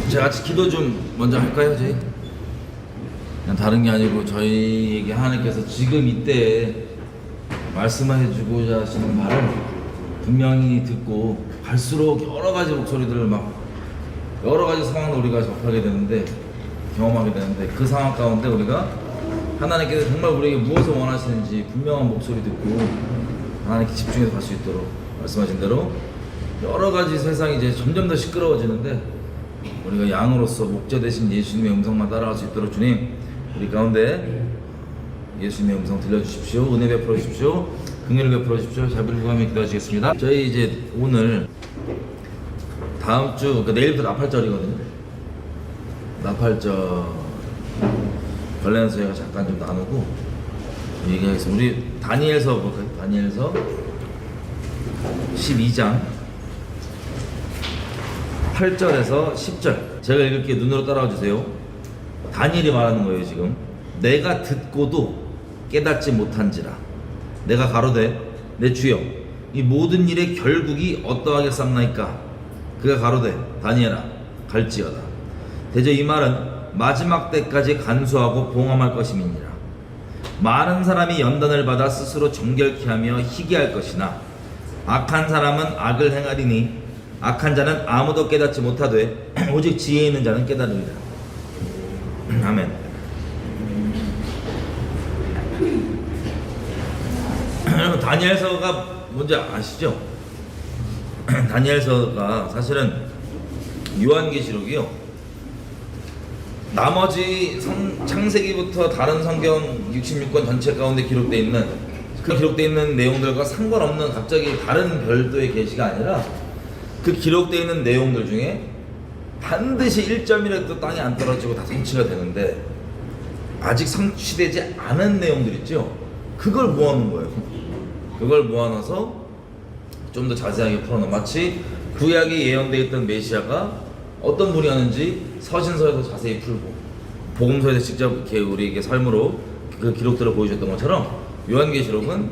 제가 같이 기도 좀 먼저 할까요, 저희? 그냥 다른 게 아니고 저희에게 하나님께서 지금 이때 말씀해 주고자 하시는 말을 분명히 듣고 갈수록 여러 가지 목소리들을 막 여러 가지 상황을 우리가 접하게 되는데, 경험하게 되는데, 그 상황 가운데 우리가 하나님께서 정말 우리에게 무엇을 원하시는지 분명한 목소리 듣고 하나님께 집중해서 갈 수 있도록 말씀하신 대로 여러 가지 세상이 이제 점점 더 시끄러워지는데, 우리가 양으로서 목자 되신 예수님의 음성만 따라갈 수 있도록 주님, 우리 가운데 예수님의 음성 들려주십시오. 은혜 베풀어 주십시오. 긍휼을 베풀어 주십시오. 자비를 구하며 기도하시겠습니다. 저희 이제 오늘 다음 주, 그러니까 내일부터 나팔절이거든요. 나팔절 관련해서 저희가 잠깐 좀 나누고 얘기하겠습니다. 우리 다니엘서 볼까요? 다니엘서 12장 8절에서 10절 제가 읽을게요. 눈으로 따라와 주세요. 다니엘이 말하는 거예요. 지금 내가 듣고도 깨닫지 못한지라 내가 가로되 내 주여 이 모든 일의 결국이 어떠하겠삼나이까. 그가 가로되 다니엘아 갈지어다. 대저 이 말은 마지막 때까지 간수하고 봉함할 것임이니라. 많은 사람이 연단을 받아 스스로 정결케 하며 희귀할 것이나 악한 사람은 악을 행하리니 악한 자는 아무도 깨닫지 못하되 오직 지혜 있는 자는 깨달으리라. 아멘. 다니엘서가 뭔지 아시죠? 다니엘서가 사실은 요한계시록이요, 나머지 창세기부터 다른 성경 66권 전체 가운데 기록되어 있는 그 기록되어 있는 내용들과 상관없는 갑자기 다른 별도의 계시가 아니라 그 기록되어 있는 내용들 중에 반드시 1점이라도 땅에 안 떨어지고 다 성취가 되는데 아직 성취되지 않은 내용들 있죠? 그걸 모아놓은 거예요. 그걸 모아놔서 좀 더 자세하게 풀어놓은, 마치 구약에 예언되어 있던 메시아가 어떤 분이었는지 서신서에서 자세히 풀고 복음서에서 직접 이렇게 우리에게 삶으로 그 기록들을 보여줬던 것처럼 요한계시록은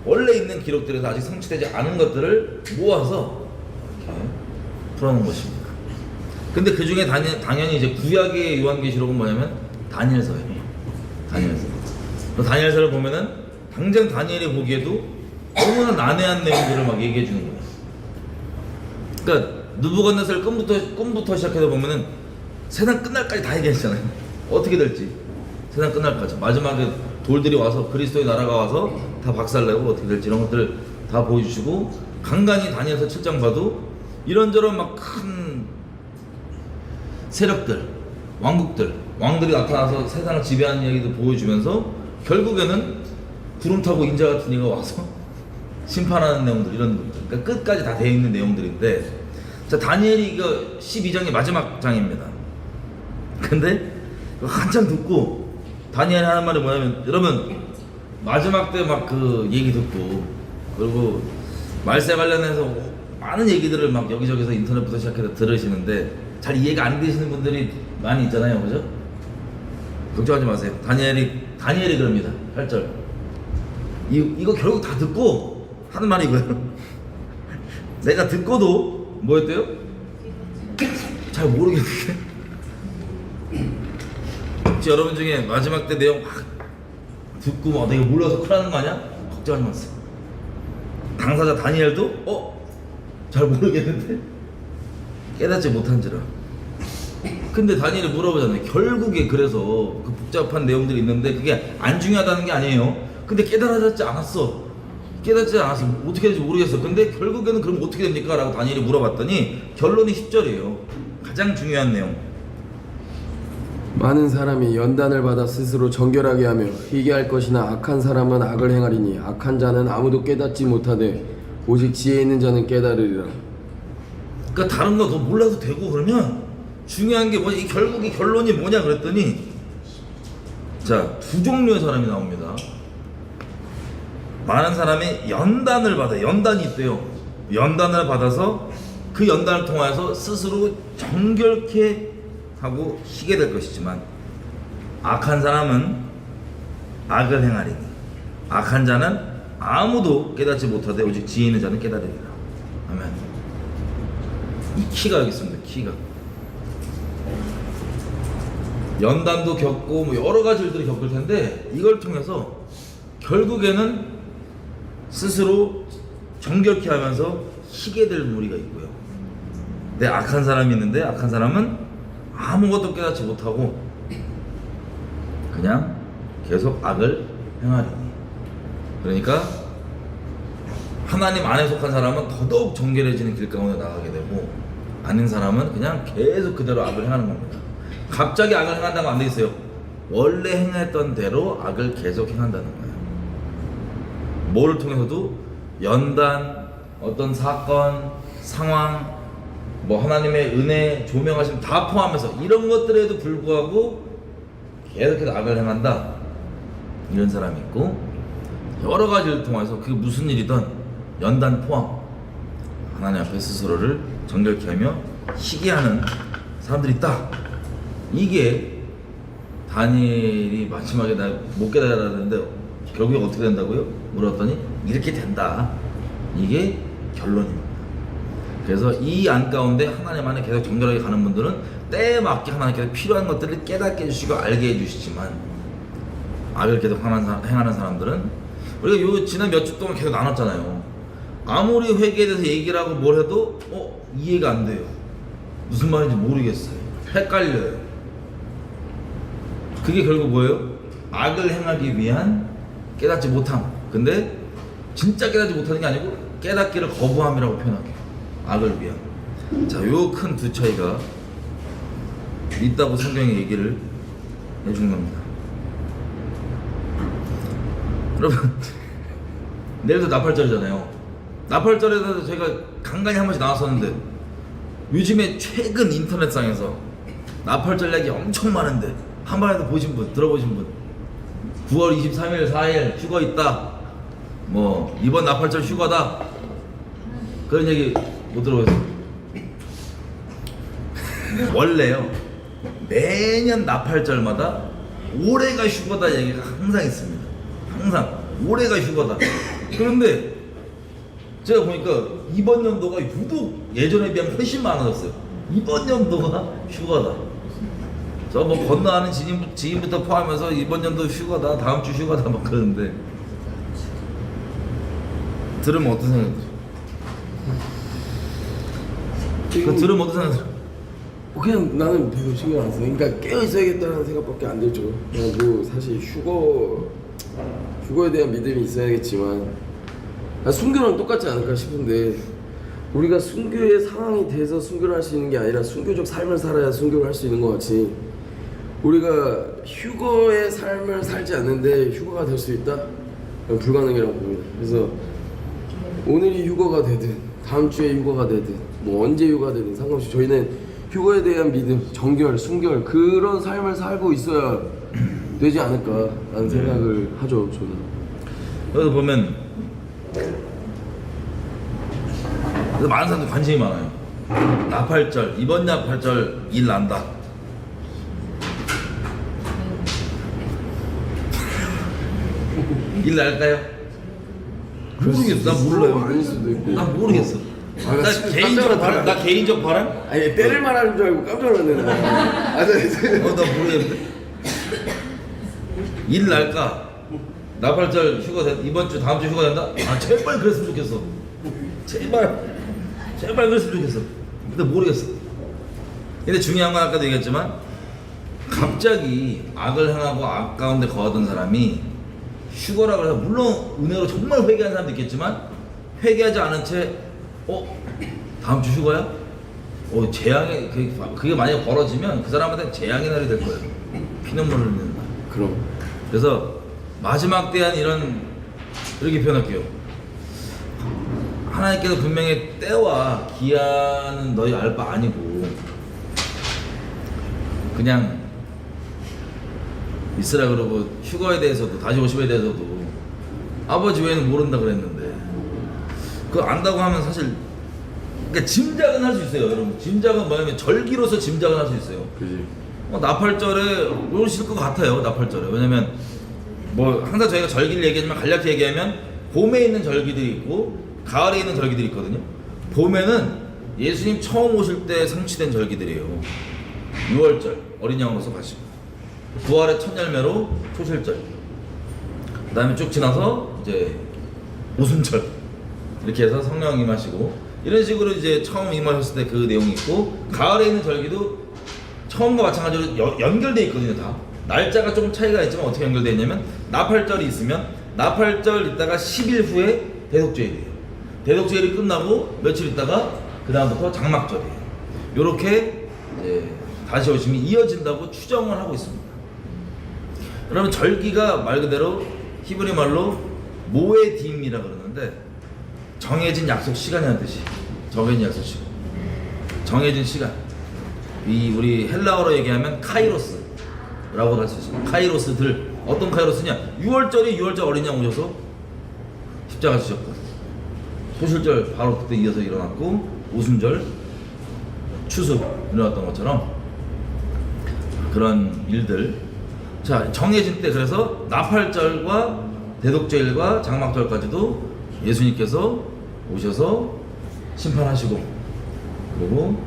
원래 있는 기록들에서 아직 성취되지 않은 것들을 모아서 이렇게 풀어놓은 것입니다. 근데 그 중에 당연히 이제 구약의 요한계시록은 뭐냐면 다니엘서예요. 다니엘서. 다니엘서를 보면은 당장 다니엘이 보기에도 너무나 난해한 내용들을 막 얘기해 주는 거예요. 그러니까 느부갓네살 꿈부터 시작해서 보면은 세상 끝날까지 다 얘기했잖아요. 어떻게 될지 세상 끝날까지, 마지막에 돌들이 와서 그리스도의 나라가 와서 다 박살내고 어떻게 될지 이런 것들을 다 보여주시고, 간간히 다니엘서 7장 봐도 이런저런 막 큰 세력들, 왕들이 나타나서 세상을 지배하는 이야기도 보여주면서 결국에는 구름 타고 인자 같은 이가 와서 심판하는 내용들, 이런 것들, 그러니까 끝까지 다 되어 있는 내용들인데, 자, 다니엘이 이거 12장이 마지막 장입니다. 근데 한참 듣고 다니엘이 하는 말이 뭐냐면, 여러분 마지막 때 막 그 얘기 듣고, 그리고 말세 관련해서 많은 얘기들을 막 여기저기서 인터넷부터 시작해서 들으시는데 잘 이해가 안 되시는 분들이 많이 있잖아요, 그죠? 걱정하지 마세요. 다니엘이 그럽니다. 8절 이거 결국 다 듣고 하는 말이 이거예요. 내가 듣고도 뭐였대요? 잘 모르겠는데. 혹시 여러분 중에 마지막 때 내용 막 듣고 막 내가 몰라서 큰일 나는 거 아니야? 걱정하지 마세요. 당사자 다니엘도 잘 모르겠는데 깨닫지 못한지라. 근데 다니엘이 물어보잖아요. 결국에 그래서 그 복잡한 내용들이 있는데 그게 안 중요하다는 게 아니에요. 근데 깨달아졌지 않았어. 어떻게 될지 모르겠어. 근데 결국에는 그럼 어떻게 됩니까? 라고 다니엘이 물어봤더니 결론이 10절이에요. 가장 중요한 내용. 많은 사람이 연단을 받아 스스로 정결하게 하며 희귀할 것이나 악한 사람은 악을 행하리니 악한 자는 아무도 깨닫지 못하되 오직 지혜 있는 자는 깨달으리라. 그러니까 다른 거 더 몰라도 되고, 그러면 중요한 게 뭐냐, 이 결국이 결론이 뭐냐 그랬더니, 자, 두 종류의 사람이 나옵니다. 많은 사람이 연단을 받아요. 연단이 있대요. 연단을 받아서 그 연단을 통해서 스스로 정결케 하고 희게 될 것이지만, 악한 사람은 악을 행하리니 악한 자는 아무도 깨닫지 못하되 오직 지혜 있는 자는 깨달으리라. 아멘. 이 키가 여기 있습니다. 키가 연단도 겪고 뭐 여러 가지 일들을 겪을 텐데 이걸 통해서 결국에는 스스로 정결케 하면서 희게 될 무리가 있고요. 내 악한 사람이 있는데 악한 사람은 아무것도 깨닫지 못하고 그냥 계속 악을 행하리니. 그러니까 하나님 안에 속한 사람은 더더욱 정결해지는 길 가운데 나가게 되고, 아닌 사람은 그냥 계속 그대로 악을 행하는 겁니다. 갑자기 악을 행한다고 안 돼 있어요. 원래 행했던 대로 악을 계속 행한다는 거예요. 뭐를 통해서도 연단, 어떤 사건, 상황, 뭐 하나님의 은혜, 조명하심 다 포함해서 이런 것들에도 불구하고 계속해서 악을 행한다, 이런 사람이 있고, 여러 가지를 통해서 그게 무슨 일이든 연단 포함 하나님 앞에 스스로를 정결케 하며 희게 하는 사람들이 있다. 이게 다니엘이 마지막에 나 못 깨달았는데 결국에 어떻게 된다고요? 물었더니 이렇게 된다. 이게 결론입니다. 그래서 이 안 가운데 하나님 안에 계속 정결하게 가는 분들은 때에 맞게 하나님께서 필요한 것들을 깨닫게 해주시고 알게 해주시지만, 악을 계속 행하는 사람들은, 우리가 요 지난 몇 주 동안 계속 나눴잖아요. 아무리 회개에 대해서 얘기를 하고 뭘 해도 이해가 안 돼요. 무슨 말인지 모르겠어요. 헷갈려요. 그게 결국 뭐예요? 악을 행하기 위한 깨닫지 못함. 근데 진짜 깨닫지 못하는 게 아니고 깨닫기를 거부함이라고 표현할게요. 악을 위한. 자, 요 큰 두 차이가 있다고 성경이 얘기를 해준 겁니다. 여러분, 내일도 나팔절이잖아요. 나팔절에서 제가 간간히 한 번씩 나왔었는데, 요즘에 최근 인터넷상에서 나팔절 얘기 엄청 많은데 한 번이라도 보신 분, 들어보신 분? 9월 23일, 4일 휴가 있다, 뭐 이번 나팔절 휴가다, 그런 얘기 못 들어보셨어요? 원래요, 매년 나팔절마다 올해가 휴가다 얘기가 항상 있습니다. 항상 올해가 휴가다. 그런데 제가 보니까 이번 연도가 유독 예전에 비하면 훨씬 많아졌어요. 이번 연도가 휴가다. 저 뭐 건너가는 지인부터 포함해서 이번 연도 휴가다, 다음 주 휴가다 막 그러는데, 들으면 어떤 생각이 들어요? 그 들으면 어떤 생각이 들어요? 그냥 나는 별로 신경 안 써. 그러니까 깨어 있어야겠다는 생각밖에 안 들죠. 그냥 뭐 사실 휴거에 대한 믿음이 있어야겠지만, 순교랑 똑같지 않을까 싶은데, 우리가 순교의 상황이 돼서 순교를 할 수 있는 게 아니라 순교적 삶을 살아야 순교를 할 수 있는 것 같이, 우리가 휴거의 삶을 살지 않는데 휴거가 될 수 있다? 그건 불가능이라고 봅니다. 그래서 오늘이 휴거가 되든 다음 주에 휴거가 되든 뭐 언제 휴거가 되든 상관없이 저희는 휴거에 대한 믿음, 정결, 순결, 그런 삶을 살고 있어야 되지 않을까라는 생각을 하죠, 저는. 여기서 보면 그래서 많은 사람들 관심이 많아요. 나팔절, 이번 나팔절 일 난다. 일 날까요? 모르겠어. 난 몰라요. 아닐 수도 있고. 난 모르겠어. 아, 나 개인적 바람. 나 개인적 바람? 아니, 때를 말하는 줄 알고 깜짝 놀랐네. 나 모르겠는데. 일 날까? 나팔절 휴가 이번 주 다음 주 휴가 된다? 아, 제발 그랬으면 좋겠어. 제발 그랬으면 좋겠어. 근데 모르겠어. 근데 중요한 건 아까도 얘기했지만, 갑자기 악을 행하고 악 가운데 거하던 사람이 휴거라 그래서, 물론 은혜로 정말 회개한 사람도 있겠지만, 회개하지 않은 채 다음 주 휴가야? 재앙이, 그게 만약에 벌어지면 그 사람한테 재앙의 날이 될 거예요. 피눈물 흘리는 날. 그럼. 그래서 마지막 때한 이렇게 표현할게요. 하나님께서 분명히 때와 기한은 너희 알 바 아니고, 그냥 있으라 그러고, 휴거에 대해서도 다시 오심에 대해서도 아버지 외에는 모른다 그랬는데, 그거 안다고 하면 사실, 그러니까 짐작은 할 수 있어요, 여러분. 짐작은 뭐냐면 절기로서 짐작은 할 수 있어요. 그지. 나팔절에 오실 것 같아요. 나팔절에. 왜냐면 뭐 항상 저희가 절기를 얘기하지만 간략히 얘기하면, 봄에 있는 절기들이 있고 가을에 있는 절기들이 있거든요. 봄에는 예수님 처음 오실 때 성취된 절기들이에요. 6월절 어린 양으로서 가시고, 부활의 첫 열매로 초실절, 그 다음에 쭉 지나서 이제 오순절 이렇게 해서 성령 임하시고 이런 식으로 이제 처음 임하셨을 때 그 내용이 있고, 가을에 있는 절기도 처음과 마찬가지로 연결돼 있거든요. 다 날짜가 조금 차이가 있지만 어떻게 연결되어 있냐면, 나팔절이 있으면 나팔절 있다가 10일 후에 대독제일이에요. 대독제일이 끝나고 며칠 있다가 그 다음부터 장막절이에요. 요렇게 이제 다시 오심이 이어진다고 추정을 하고 있습니다. 그러면 절기가 말 그대로 히브리 말로 모에딤이라 그러는데, 정해진 약속 시간이라는 뜻이, 정해진 약속 시간, 정해진 시간. 이 우리 헬라어로 얘기하면 카이로스라고 할 수 있습니다. 카이로스들, 어떤 카이로스냐? 6월절이 6월절 어린 양 오셔서 십자가 지셨고, 소실절 바로 그때 이어서 일어났고, 오순절 추수 일어났던 것처럼 그런 일들. 자, 정해진 때, 그래서 나팔절과 대독제일과 장막절까지도 예수님께서 오셔서 심판하시고, 그리고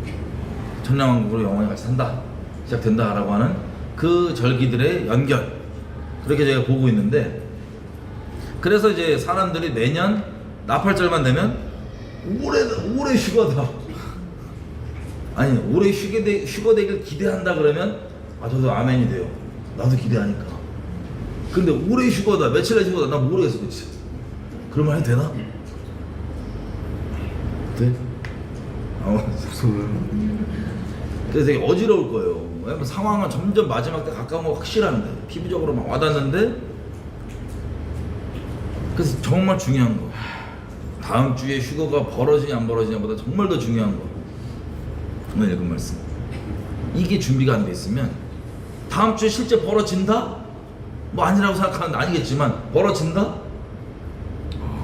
천년왕국으로 영원히 같이 산다, 시작된다라고 하는 그 절기들의 연결, 그렇게 제가 보고 있는데, 그래서 이제 사람들이 매년 나팔절만 되면 올해 휴가다, 아니 올해 휴가 되길 기대한다 그러면, 아 저도 아멘이 돼요. 나도 기대하니까. 근데 올해 휴가다, 며칠 날 휴가다, 나 모르겠어. 그치? 그런 말 해도 되나? 네? 그래서 되게 어지러울 거예요. 왜냐면 상황은 점점 마지막 때 가까운 거 확실한데, 피부적으로 막 와닿는데, 그래서 정말 중요한 거, 다음 주에 휴가가 벌어지냐 안 벌어지냐보다 정말 더 중요한 거, 오늘 읽은 말씀, 이게 준비가 안 돼 있으면 다음 주에 실제 벌어진다? 뭐 아니라고 생각하는데 아니겠지만 벌어진다?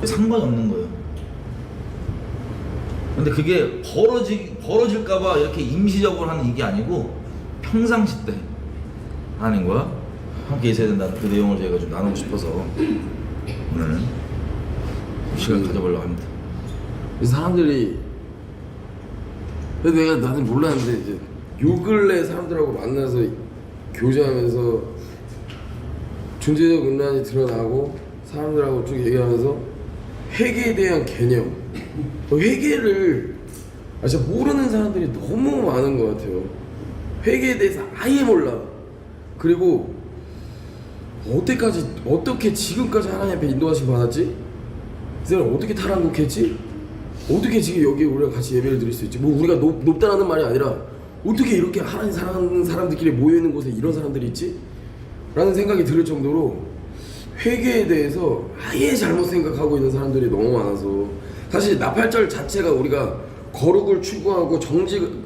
상관이 없는 거예요. 근데 그게 벌어질까봐 이렇게 임시적으로 하는 이게 아니고 평상시 때 하는 거야. 함께 있어야 된다는 그 내용을 제가 좀 나누고 싶어서 오늘은 시간 가져보려고 합니다. 사람들이, 근데 나는 몰랐는데 이제 요 근래 사람들하고 만나서 교제하면서 존재적 음란이 드러나고 사람들하고 쭉 얘기하면서 회개에 대한 개념, 회개를 진짜 모르는 사람들이 너무 많은 것 같아요. 회개에 대해서 아예 몰라. 그리고 어떻게 지금까지 하나님 앞에 인도하심 받았지? 이 사람 어떻게 탈한국했지? 어떻게 지금 여기 우리가 같이 예배를 드릴 수 있지? 뭐 우리가 높다라는 말이 아니라 어떻게 이렇게 하나님 사랑하는 사람들끼리 모여있는 곳에 이런 사람들이 있지? 라는 생각이 들을 정도로 회개에 대해서 아예 잘못 생각하고 있는 사람들이 너무 많아서, 사실 나팔절 자체가 우리가 거룩을 추구하고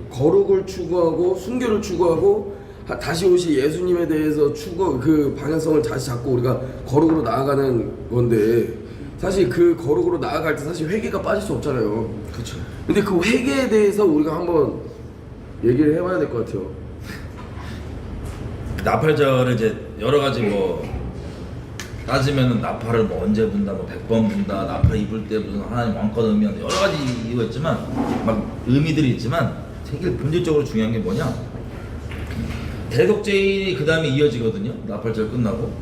거룩을 추구하고 순교를 추구하고 다시 오실 예수님에 대해서 그 방향성을 다시 잡고 우리가 거룩으로 나아가는 건데, 사실 그 거룩으로 나아갈 때 사실 회개가 빠질 수 없잖아요. 그렇죠. 근데 그 회개에 대해서 우리가 한번 얘기를 해봐야 될 것 같아요. 나팔절을 이제 여러 가지 뭐 따지면은 나팔을 뭐 언제 분다, 뭐 100번 분다, 나팔 입을 때 무슨 하나님 왕권 의미하는 여러 가지 이거 있지만, 막 의미들이 있지만, 되게 본질적으로 중요한 게 뭐냐? 대독제일이 그 다음에 이어지거든요. 나팔절 끝나고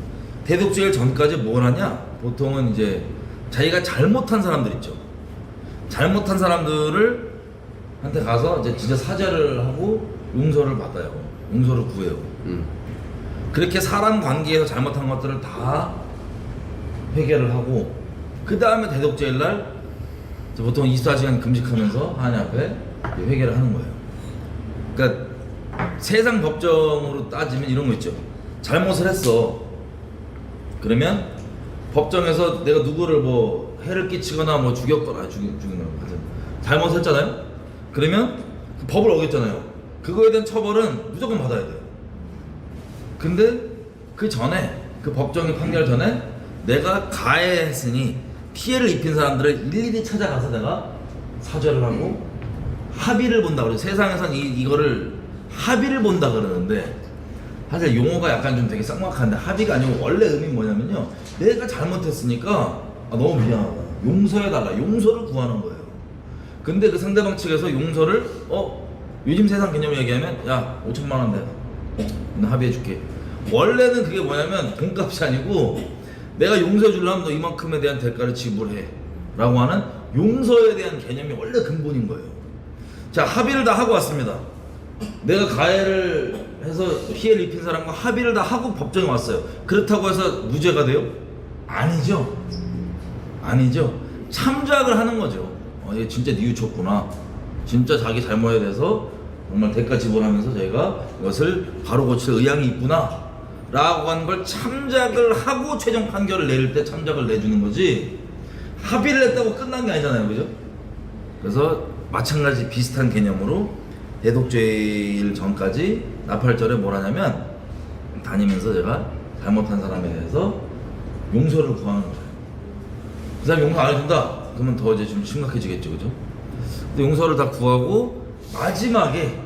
대독제일 전까지 뭘 하냐? 보통은 이제 자기가 잘못한 사람들 있죠. 잘못한 사람들을 한테 가서 이제 진짜 사죄를 하고 용서를 받아요. 용서를 구해요. 그렇게 사람 관계에서 잘못한 것들을 다 회개를 하고, 그 다음에 대독제일 날 보통 24시간 금식하면서 하나님 앞에 회개를 하는 거예요. 그러니까 세상 법정으로 따지면 이런 거 있죠. 잘못을 했어. 그러면 법정에서 내가 누구를 뭐 해를 끼치거나 뭐 죽였거나 죽이는 하여튼 잘못했잖아요. 그러면 그 법을 어겼잖아요. 그거에 대한 처벌은 무조건 받아야 돼요. 근데 그 전에, 그 법정의 판결 전에 내가 가해했으니 피해를 입힌 사람들을 일일이 찾아가서 내가 사죄를 하고 합의를 본다 그러죠. 세상에선 이거를 합의를 본다 그러는데, 사실 용어가 약간 좀 되게 쌍막한데, 합의가 아니고 원래 의미는 뭐냐면요, 내가 잘못했으니까 너무 미안하다, 용서해달라, 용서를 구하는 거예요. 근데 그 상대방 측에서 용서를 요즘 세상 개념을 얘기하면 야 5천만 원 내가 나 합의해줄게, 원래는 그게 뭐냐면 돈값이 아니고 내가 용서해 주려면 너 이만큼에 대한 대가를 지불해 라고 하는 용서에 대한 개념이 원래 근본인 거예요. 자, 합의를 다 하고 왔습니다. 내가 가해를 해서 피해를 입힌 사람과 합의를 다 하고 법정에 왔어요. 그렇다고 해서 무죄가 돼요? 아니죠. 아니죠. 참작을 하는 거죠. 얘 진짜 뉘우쳤구나. 진짜 자기 잘못에 대해서 정말 대가 지불하면서 저희가 이것을 바로 고칠 의향이 있구나 라고 하는 걸 참작을 하고 최종 판결을 내릴 때 참작을 내주는 거지, 합의를 했다고 끝난 게 아니잖아요. 그죠? 그래서 마찬가지 비슷한 개념으로 대독죄일 전까지 나팔절에 뭘 하냐면 다니면서 제가 잘못한 사람에 대해서 용서를 구하는 거예요. 그 사람이 용서 안 해준다? 그러면 더 이제 좀 심각해지겠죠. 그죠? 근데 용서를 다 구하고 마지막에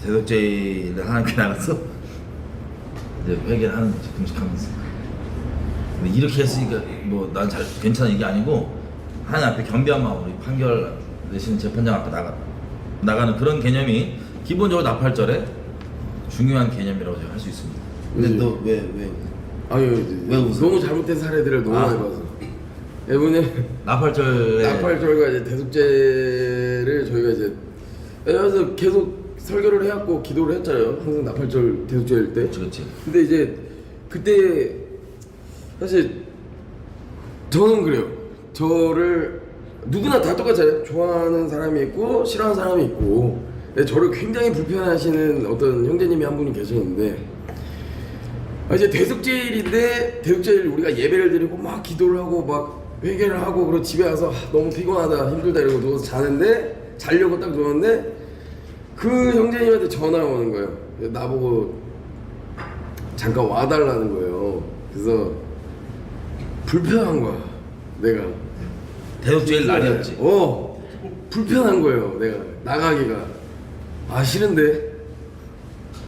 대독죄일을 하나님께 나가서 이제 회개를 하는 거지, 금식하면서. 근데 이렇게 했으니까 뭐 난 잘 괜찮은 이게 아니고 하나님 앞에 겸비한 마음으로 판결 내시는 재판장 앞에 나가는 그런 개념이 기본적으로 나팔절에 중요한 개념이라고 제가 할 수 있습니다. 근데 너 왜 아니 왜 웃어? 너무 잘못된 사례들을 너무 많이 봐서 이번에 나팔절과 이제 대속죄를 저희가 이제 그래서 계속 설교를 해왔고 기도를 했잖아요. 항상 나팔절 대속죄일 때. 그렇지. 근데 이제 그때 사실 저는 그래요. 저를 누구나 다 똑같잖아요. 좋아하는 사람이 있고 싫어하는 사람이 있고. 근데 저를 굉장히 불편해하시는 어떤 형제님이 한 분이 계셨는데, 이제 대속죄일인데 대속죄일 우리가 예배를 드리고 막 기도를 하고 막 회개를 하고 그리고 집에 와서 너무 피곤하다 힘들다 이러고 누워서 자는데, 자려고 딱 누웠는데 그 형제님한테 전화가 오는 거예요. 나보고 잠깐 와달라는 거예요. 그래서 불편한 거야, 내가. 대독죄일 날이었지. 불편한 거예요, 내가 나가기가. 싫은데.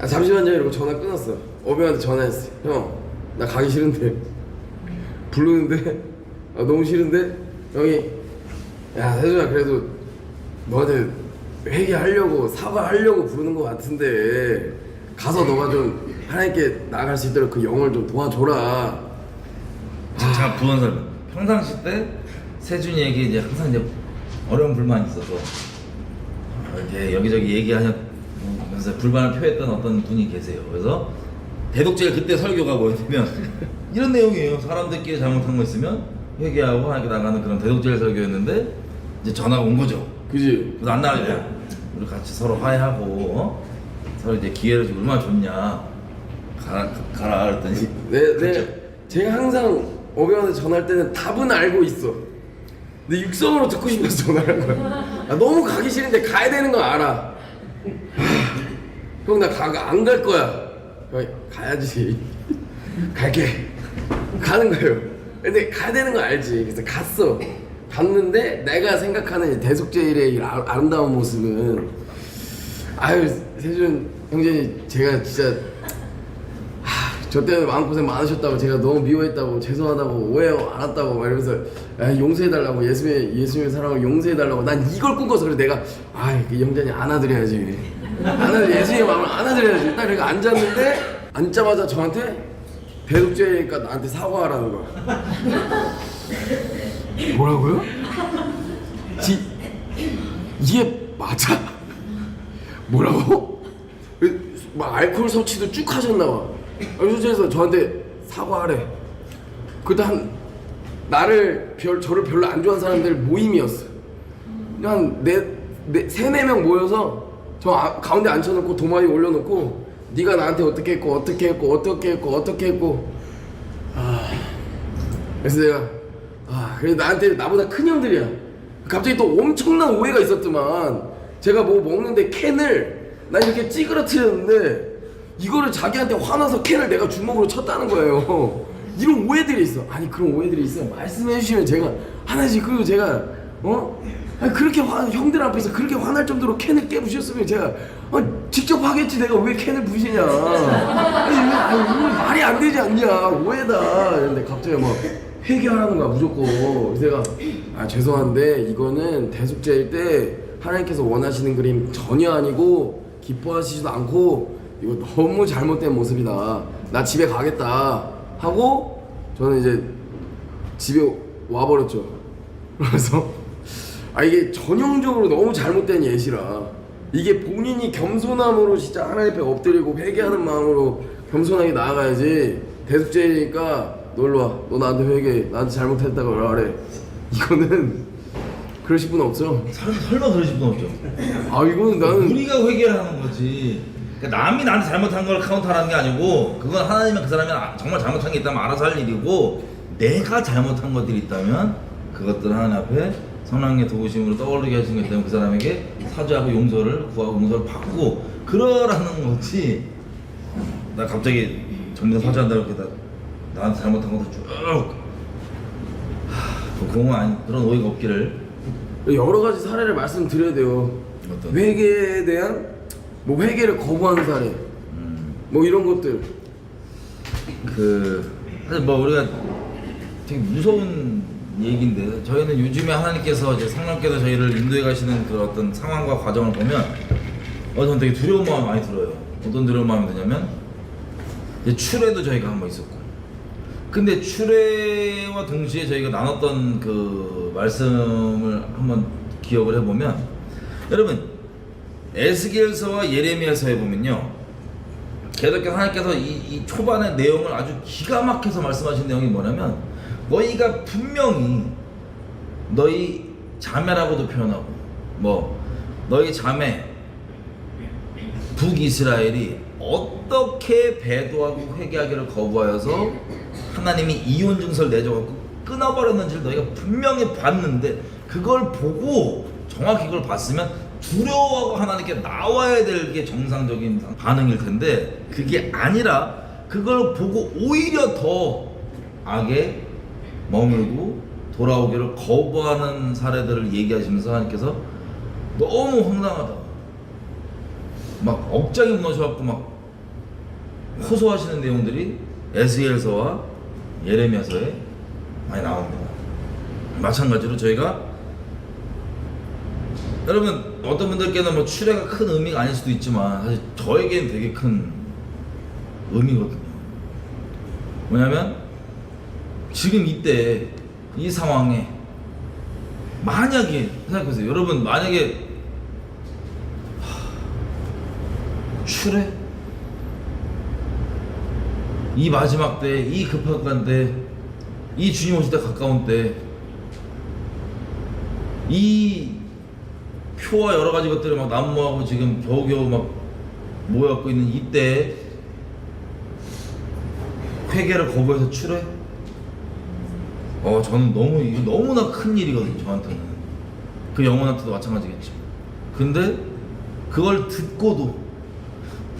잠시만요 이러고 전화 끊었어. 어병한테 전화했어. 형, 나 가기 싫은데. 부르는데 너무 싫은데 형이, 야 세준아, 그래도 너한테 회개하려고 사과하려고 부르는 것 같은데 가서 너가 좀 하나님께 나아갈 수 있도록 그 영을 좀 도와줘라. 제가 부은 사람 평상시 때 세준이에게 이제 항상 이제 어려운 불만이 있어서 이렇게 여기저기 얘기하면서 불만을 표했던 어떤 분이 계세요. 그래서 대독죄일 그때 설교가 뭐였냐면 이런 내용이에요. 사람들끼리 잘못한 거 있으면 회개하고 하나님께 나가는 그런 대독죄일 설교였는데 이제 전화가 온 거죠. 그지? 그래서 안 나가게 우리 같이 서로 화해하고 서로 이제 기회를 주고 얼마나 좋냐, 가라 그랬더니 제가 항상 어병한테 전화할 때는 답은 알고 있어. 근데 육성으로 듣고 싶어서 전화를 한 거야. 너무 가기 싫은데 가야 되는 거 알아. 형, 나 안 갈 거야. 가야지. 갈게. 가는 거예요. 근데 가야 되는 거 알지. 그래서 갔어. 갔는데 내가 생각하는 이 대속죄일의 이 아름다운 모습은, 세준 형제님 제가 진짜 저 때문에 마음고생 많으셨다고, 제가 너무 미워했다고, 죄송하다고, 오해 안 했다고 막 이러면서 용서해달라고, 예수님의 사랑을 용서해달라고 난 이걸 꿈꿔서. 그래서 내가 그 형제님 안아드려야지. 예수님의 마음을 안아드려야지. 딱 이렇게 앉았는데 앉자마자 저한테 대독죄니까 나한테 사과하라는 거야. 뭐라고요? 이게 맞아? 뭐라고? 막 알코올 섭취도 쭉 하셨나 봐. 그래서 저한테 사과하래. 그때 저를 별로 안 좋아하는 사람들 모임이었어. 한 3-4명 모여서 저 가운데 앉혀놓고 도마에 올려놓고 네가 나한테 어떻게 했고 그래서 내가 그래 나보다 큰 형들이야. 갑자기 또 엄청난 오해가 있었더만. 제가 뭐 먹는데 캔을 난 이렇게 찌그러뜨렸는데 이거를 자기한테 화나서 캔을 내가 주먹으로 쳤다는 거예요. 이런 오해들이 있어. 그런 오해들이 있어요. 말씀해 주시면 제가 하나씩. 그리고 제가 그렇게 형들 앞에서 그렇게 화날 정도로 캔을 깨부셨으면 제가 직접 하겠지. 내가 왜 캔을 부시냐. 이거 말이 안 되지 않냐. 오해다. 근데 갑자기 막 회개하라는 거야, 무조건. 그래서 내가 죄송한데 이거는 대속죄일 때 하나님께서 원하시는 그림 전혀 아니고 기뻐하시지도 않고 이거 너무 잘못된 모습이다. 나 집에 가겠다 하고 저는 이제 집에 와버렸죠. 그래서 이게 전형적으로 너무 잘못된 예시라 이게 본인이 겸손함으로 진짜 하나님 앞에 엎드리고 회개하는 마음으로 겸손하게 나아가야지. 대숙제니까 너 일로 와. 너 나한테 회개해. 나한테 잘못했다고 말해. 이거는 그러실 분 없죠? 설마 그러실 분 없죠. 이거는 나는 우리가 회개를 하는 거지. 그러니까 남이 나한테 잘못한 걸 카운터하는 게 아니고 그건 하나님은 그 사람이 정말 잘못한 게 있다면 알아서 할 일이고 내가 잘못한 것들이 있다면 그것들을 하나님 앞에 성령의 도우심으로 떠올리게 하신 거기 때문에 그 사람에게 사죄하고 용서를 구하고 용서를 받고 그러라는 거지. 나 갑자기 전면 사죄한다고 이렇게 나한테 잘못한 것도 쭉 그건 아니 그런 오해가 없기를. 여러 가지 사례를 말씀드려야 돼요. 어떤? 회개에 대한 뭐 회개를 거부하는 사례 뭐 이런 것들. 사실 뭐 우리가 되게 무서운 얘기인데 저희는 요즘에 하나님께서 이제 성령께서 저희를 인도해 가시는 그런 어떤 상황과 과정을 보면 저는 되게 두려운 마음이 많이 들어요. 어떤 두려운 마음이 드냐면 이제 출애도 저희가 한번 있었고 근데 출애와 동시에 저희가 나눴던 그 말씀을 한번 기억을 해보면 여러분 에스겔서와 예레미야서에 보면요 계속해서 하나님께서 이 초반의 내용을 아주 기가 막혀서 말씀하신 내용이 뭐냐면 너희가 분명히 너희 자매라고도 표현하고 뭐 너희 자매 북이스라엘이 어떻게 배도하고 회개하기를 거부하여서 하나님이 이혼 증서를 내줘갖고 끊어버렸는지를 너희가 분명히 봤는데 그걸 보고 정확히 그걸 봤으면 두려워하고 하나님께 나와야 될 게 정상적인 반응일 텐데 그게 아니라 그걸 보고 오히려 더 악에 머물고 돌아오기를 거부하는 사례들을 얘기하시면서 하나님께서 너무 황당하다 막 억장이 무너져갖고 막 호소하시는 내용들이 에스겔서와 예레미야서에 많이 나옵니다. 마찬가지로 저희가 여러분 어떤 분들께는 뭐 출애가 큰 의미가 아닐 수도 있지만 사실 저에게는 되게 큰 의미거든요. 뭐냐면 지금 이때 이 상황에 만약에 생각해보세요. 여러분 만약에 출애 이 마지막 때, 이 급박한 때, 이 주님 오실 때 가까운 때, 이 표와 여러 가지 것들을 막 난무하고 지금 겨우겨우 막 모여갖고 있는 이때 회개를 거부해서 출애? 저는 이거 너무나 큰 일이거든요, 저한테는. 그 영혼한테도 마찬가지겠죠. 근데 그걸 듣고도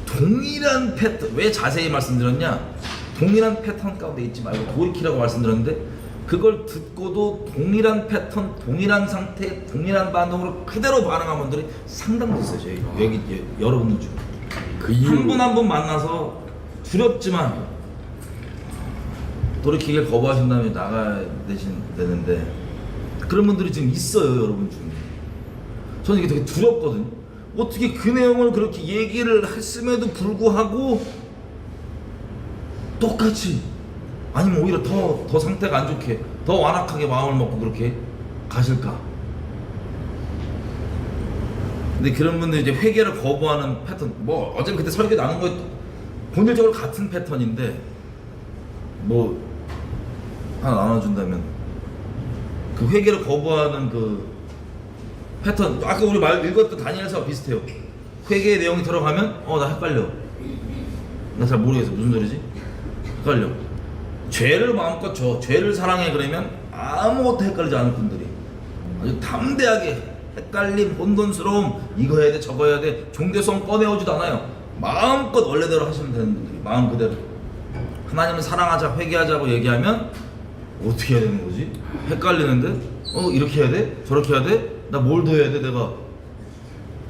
동일한 패턴, 왜 자세히 말씀드렸냐? 동일한 패턴 가운데 있지 말고 돌이키라고 말씀드렸는데 그걸 듣고도 동일한 패턴, 동일한 상태, 동일한 반응으로 그대로 반응한 분들이 상당히 있어요. 저희 여기 여러분들 중에 한 분 한 분 만나서 두렵지만 돌이키길 거부하신 다음에 나가야 되는데 그런 분들이 지금 있어요, 여러분 중에. 저는 이게 되게 두렵거든요. 어떻게 그 내용을 그렇게 얘기를 했음에도 불구하고 똑같이 아니면 오히려 더 상태가 안 좋게 더 완악하게 마음을 먹고 그렇게 가실까? 근데 그런 분들이 이제 회개를 거부하는 패턴 뭐 어차피 그때 설교 나눈 거 본질적으로 같은 패턴인데 뭐 하나 나눠준다면 그 회개를 거부하는 그 패턴 아까 우리 읽었던 다니엘서 비슷해요. 회개의 내용이 들어가면 나 헷갈려. 나 잘 모르겠어. 무슨 소리지? 헷갈려. 죄를 마음껏 죄를 사랑해 그러면 아무것도 헷갈리지 않은 분들이 아주 담대하게 헷갈림, 혼돈스러움 이거 해야 돼 저거 해야 돼 종교성 꺼내오지도 않아요. 마음껏 원래대로 하시면 되는 분들이 마음 그대로 하나님을 사랑하자 회개하자고 얘기하면 어떻게 해야 되는 거지? 헷갈리는데 이렇게 해야 돼? 저렇게 해야 돼? 나 뭘 더 해야 돼? 내가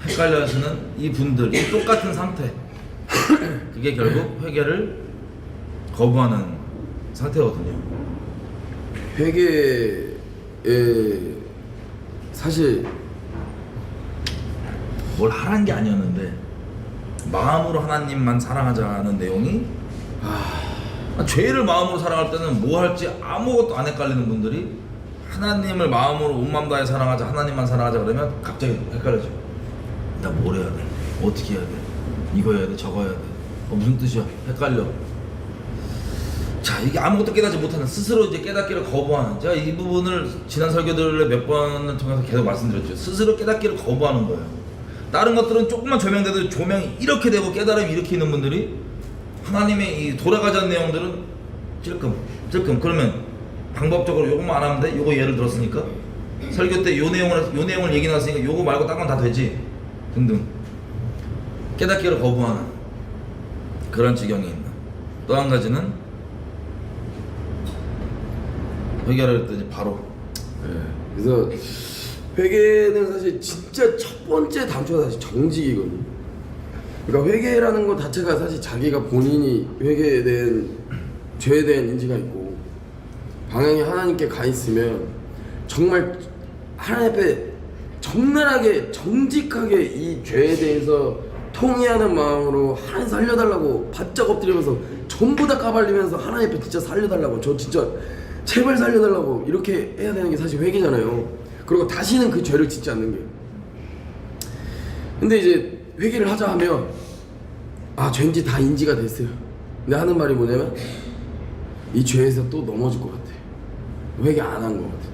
헷갈려 하시는 이 분들 이 똑같은 상태 그게 결국 회개를 거부하는 상태거든요. 회개에 사실 뭘 하라는 게 아니었는데 마음으로 하나님만 사랑하자는 내용이 죄를 마음으로 사랑할 때는 뭐 할지 아무것도 안 헷갈리는 분들이 하나님을 마음으로 온 마음 다해 사랑하자, 하나님만 사랑하자 그러면 갑자기 헷갈려져. 나 뭘 해야 돼? 어떻게 해야 돼? 이거 해야 돼? 저거 해야 돼? 무슨 뜻이야? 헷갈려. 자, 이게 아무것도 깨닫지 못하는, 스스로 이제 깨닫기를 거부하는, 제가 이 부분을 지난 설교들을 몇 번을 통해서 계속 말씀드렸죠. 스스로 깨닫기를 거부하는 거예요. 다른 것들은 조금만 조명돼도 조명이 이렇게 되고 깨달음이 이렇게 있는 분들이 하나님의 이 돌아가자는 내용들은 찔끔 그러면 방법적으로 요것만 안 하면 돼? 요거 예를 들었으니까 설교 때 요 내용을 얘기 나왔으니까 요거 말고 딴 건 다 되지 등등 깨닫기를 거부하는 그런 지경이 있는. 또 한 가지는 회개를 했더니 바로 그래서 회개는 사실 진짜 첫 번째 단초가 사실 정직이거든요. 그러니까 회개라는 것 자체가 사실 자기가 본인이 회개에 대한 죄에 대한 인지가 있고 방향이 하나님께 가 있으면 정말 하나님 앞에 적나라하게 정직하게 이 죄에 대해서 통회하는 마음으로 하나님 살려달라고 바짝 엎드리면서 전부 다 까발리면서 하나님 앞에 진짜 살려달라고, 저 진짜 제발 살려달라고 이렇게 해야 되는 게 사실 회개잖아요. 그리고 다시는 그 죄를 짓지 않는 게. 근데 이제 회개를 하자 하면 죄인지 다 인지가 됐어요. 근데 하는 말이 뭐냐면 이 죄에서 또 넘어질 것 같아. 회개 안 한 것 같아.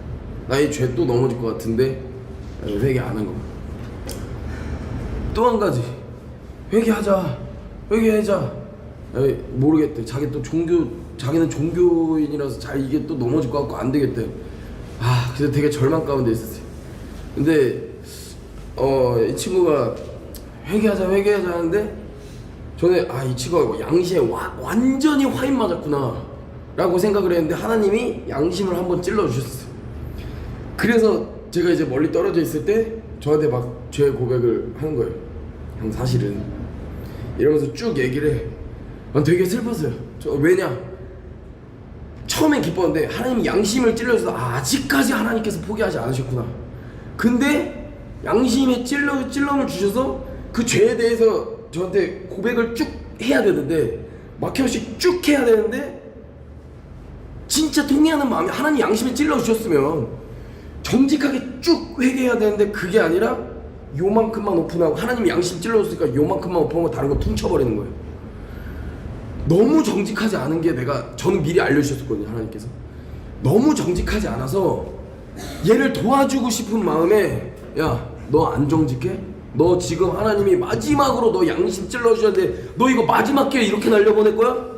나 이 죄 또 넘어질 것 같은데 회개 안 한 것 같아. 또 한 가지 회개하자. 모르겠대. 자기 또 자기는 종교인이라서 잘 이게 또 넘어질 것 같고 안 되겠대. 그래서 되게 절망 가운데 있었어요. 근데 이 친구가 회개하자 하는데 저는 이 친구가 양심에 완전히 화인 맞았구나 라고 생각을 했는데 하나님이 양심을 한번 찔러 주셨어요. 그래서 제가 이제 멀리 떨어져 있을 때 저한테 막 죄 고백을 하는 거예요. 형 사실은 이러면서 쭉 얘기를 해. 난 되게 슬펐어요. 왜냐, 처음엔 기뻤는데 하나님이 양심을 찔러줘서 아직까지 하나님께서 포기하지 않으셨구나. 근데 양심에 찔럼을 주셔서 그 죄에 대해서 저한테 고백을 쭉 해야 되는데 막혀씩 쭉 해야 되는데 진짜 통해하는 마음이 하나님 양심에 찔러주셨으면 정직하게 쭉 회개해야 되는데 그게 아니라 요만큼만 오픈하고 하나님 양심 찔러줬으니까 요만큼만 오픈하고 다른 거 퉁쳐버리는 거예요. 너무 정직하지 않은 게 저는 미리 알려주셨거든요. 하나님께서 너무 정직하지 않아서 얘를 도와주고 싶은 마음에 야, 너 안 정직해? 너 지금 하나님이 마지막으로 너 양심 찔러주셨는데 너 이거 마지막 기회 이렇게 날려보낼 거야?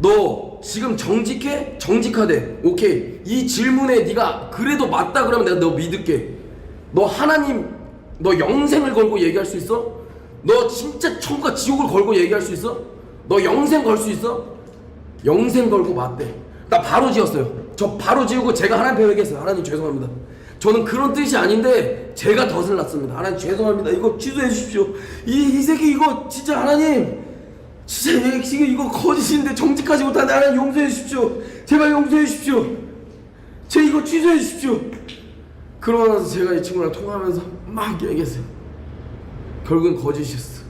너 지금 정직해? 정직하대. 오케이. 이 질문에 네가 그래도 맞다 그러면 내가 너 믿을게. 너 하나님, 너 영생을 걸고 얘기할 수 있어? 너 진짜 천국과 지옥을 걸고 얘기할 수 있어? 너 영생 걸 수 있어? 영생 걸고 맞대. 나 바로 지었어요. 저 바로 지우고 제가 하나님 회개했어요. 하나님 죄송합니다. 저는 그런 뜻이 아닌데 제가 덫을 놨습니다. 하나님 죄송합니다. 이거 취소해 주십시오. 이 새끼 이거 진짜 하나님 진짜 지금 이거 거짓인데 정직하지 못한데 하나님 용서해 주십시오. 제발 용서해 주십시오. 제 이거 취소해 주십시오. 그러고 나서 제가 이 친구랑 통화하면서 막 얘기했어요. 결국은 거짓이었어.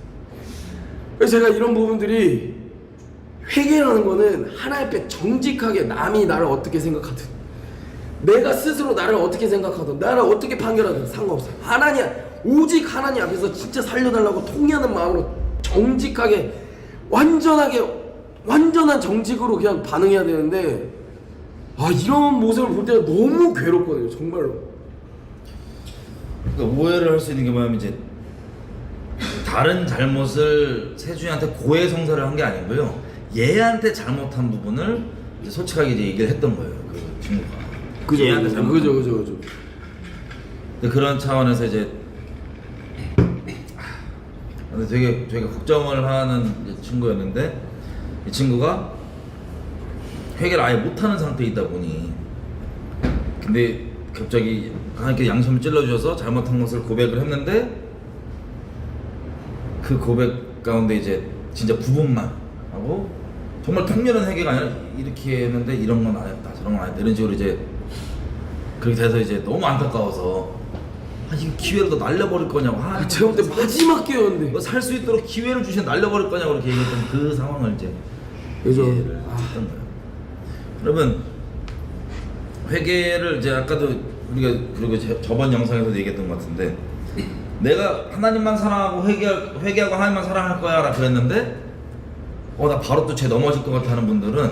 그래서 제가 이런 부분들이 회개라는 거는 하나님 앞에 정직하게 남이 나를 어떻게 생각하든 내가 스스로 나를 어떻게 생각하든 나를 어떻게 판결하든 상관없어요. 오직 하나님 앞에서 진짜 살려달라고 통회하는 마음으로 정직하게 완전한 정직으로 그냥 반응해야 되는데 이런 모습을 볼 때가 너무 괴롭거든요. 정말로. 그러니까 오해를 할 수 있는 게 뭐냐면 이제 다른 잘못을 세준이한테 고해성사를 한 게 아니고요. 얘한테 잘못한 부분을 이제 솔직하게 이제 얘기를 했던 거예요. 그 친구가. 그죠. 얘한테 잘못한 그죠. 근데 그런 차원에서 이제 근데 되게 저희가 걱정을 하는 친구였는데 이 친구가 회개를 아예 못하는 상태에 있다 보니 근데 갑자기 하나님께 양심을 찔러주셔서 잘못한 것을 고백을 했는데 그 고백 가운데 이제 진짜 부분만 하고 정말 통렬한 회개가 아니라 이렇게 했는데 이런 건 안 했다 저런 건 안 했다 이런 식으로 이제 그렇게 돼서 이제 너무 안타까워서 이 기회를 너 날려버릴 거냐고. 제가 볼 때 마지막 기회였는데. 너 살 수 있도록 기회를 주시면 날려버릴 거냐고 그렇게 얘기했던 그 상황을 이제 그죠. 이해를 했던 거예요. 여러분, 회개를 이제 아까도 우리가 그리고 저번 영상에서도 얘기했던 것 같은데, 내가 하나님만 사랑하고 회개하고 하나님만 사랑할 거야라 그랬는데, 나 바로 또 쟤 넘어질 것 같아 하는 분들은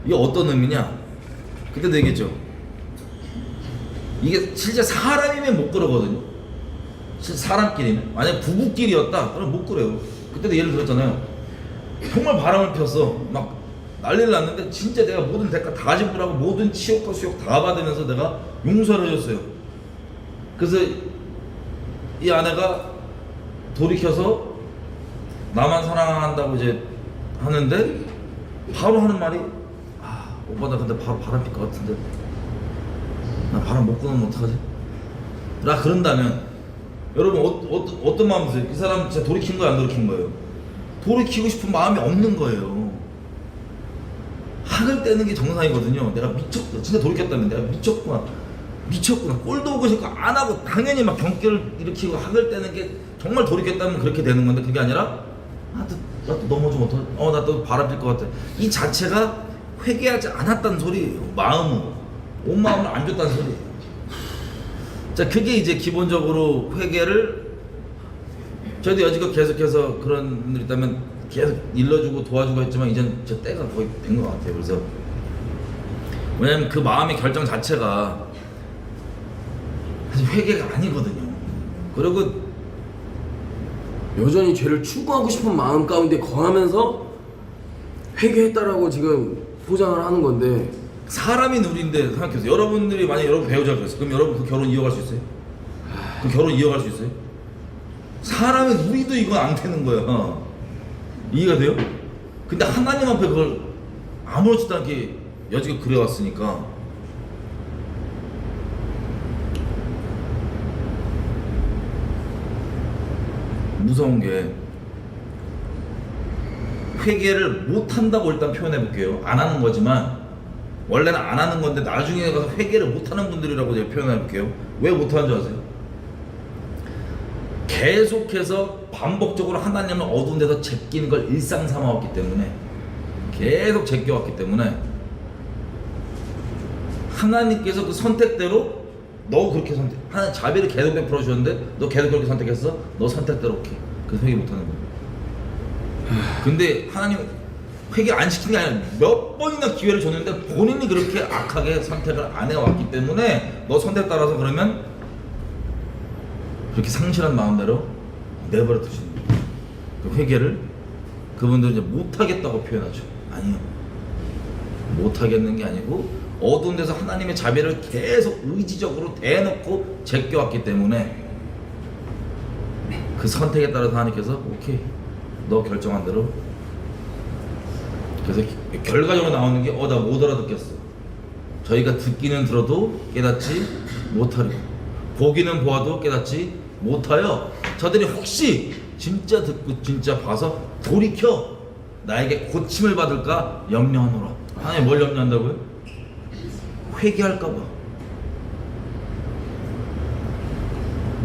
이게 어떤 의미냐? 그때도 얘기했죠. 이게 실제 사람이면 못 그러거든요. 실제 사람끼리는. 만약 부부끼리였다 그럼 못 그래요. 그때도 예를 들었잖아요. 정말 바람을 폈어. 막 난리를 났는데 진짜 내가 모든 대가 다 지불하고 모든 치욕과 수욕 다 받으면서 내가 용서를 해줬어요. 그래서 이 아내가 돌이켜서 나만 사랑한다고 이제 하는데 바로 하는 말이, 오빠 나 근데 바로 바람 필 것 같은데 나 바람 못 끊으면 어떡하지? 라 그런다면 여러분 어떤 마음 드세요? 그 사람 진짜 돌이킨 거야 안 돌이킨 거예요? 돌이키고 싶은 마음이 없는 거예요. 학을 떼는 게 정상이거든요. 내가 미쳤구나. 진짜 돌이켰다면 내가 미쳤구나. 꼴도 오고 싶고 안 하고 당연히 막 경기를 일으키고 학을 떼는 게 정말 돌이켰다면 그렇게 되는 건데, 그게 아니라 나 또 넘어지면 어떡하지? 나 또 바람 필 것 같아. 이 자체가 회개하지 않았다는 소리예요. 온 마음을 안 줬다는 소리예요. 자, 그게 이제 기본적으로 회개를, 저희도 여지껏 계속해서 그런 분들 있다면 계속 일러주고 도와주고 했지만 이제는 저 때가 거의 된 것 같아요. 그래서 왜냐면 그 마음의 결정 자체가 사실 회개가 아니거든요. 그리고 여전히 죄를 추구하고 싶은 마음 가운데 거하면서 회개했다라고 지금 포장을 하는 건데, 사람이 누린데 생각해서 여러분들이 만약에 여러분 배우자가 그랬어. 그럼 여러분 그 결혼 이어갈 수 있어요? 그 결혼 이어갈 수 있어요? 사람이 누리도 이건 안 되는 거야. 이해가 돼요? 근데 하나님 앞에 그걸 아무렇지도 않게 여지껏 그려왔으니까 무서운 게, 회개를 못한다고 일단 표현해 볼게요. 안 하는 거지만 원래는 안 하는 건데 나중에 가서 회개를 못하는 분들이라고 제가 표현해 볼게요. 왜 못하는 줄 아세요? 계속해서 반복적으로 하나님을 어두운 데서 제끼는 걸 일상 삼아왔기 때문에, 계속 제껴왔기 때문에 하나님께서 그 선택대로 너 그렇게 하나님 자비를 계속 베풀어 주셨는데 너 계속 그렇게 선택했어? 너 선택대로 오케이. 그래서 회개 못하는 거야. 근데 하나님 회개 안 시키는 게 아니라 몇 번이나 기회를 줬는데 본인이 그렇게 악하게 선택을 안 해왔기 때문에 너 선택 따라서 그러면 그렇게 상실한 마음대로 내버려 두시는 거예요. 그 회개를 그분들은 이제 못하겠다고 표현하죠. 아니요, 못하겠는 게 아니고 어두운 데서 하나님의 자비를 계속 의지적으로 대놓고 제껴왔기 때문에 그 선택에 따라서 하나님께서 오케이, 너 결정한 대로. 그래서 결과적으로 나오는 게 나 못 알아듣겠어. 저희가 듣기는 들어도 깨닫지 못하리고 보기는 보아도 깨닫지 못하여 저들이 혹시 진짜 듣고 진짜 봐서 돌이켜 나에게 고침을 받을까 염려하노라. 하나님 뭘 염려한다고요? 회개할까봐.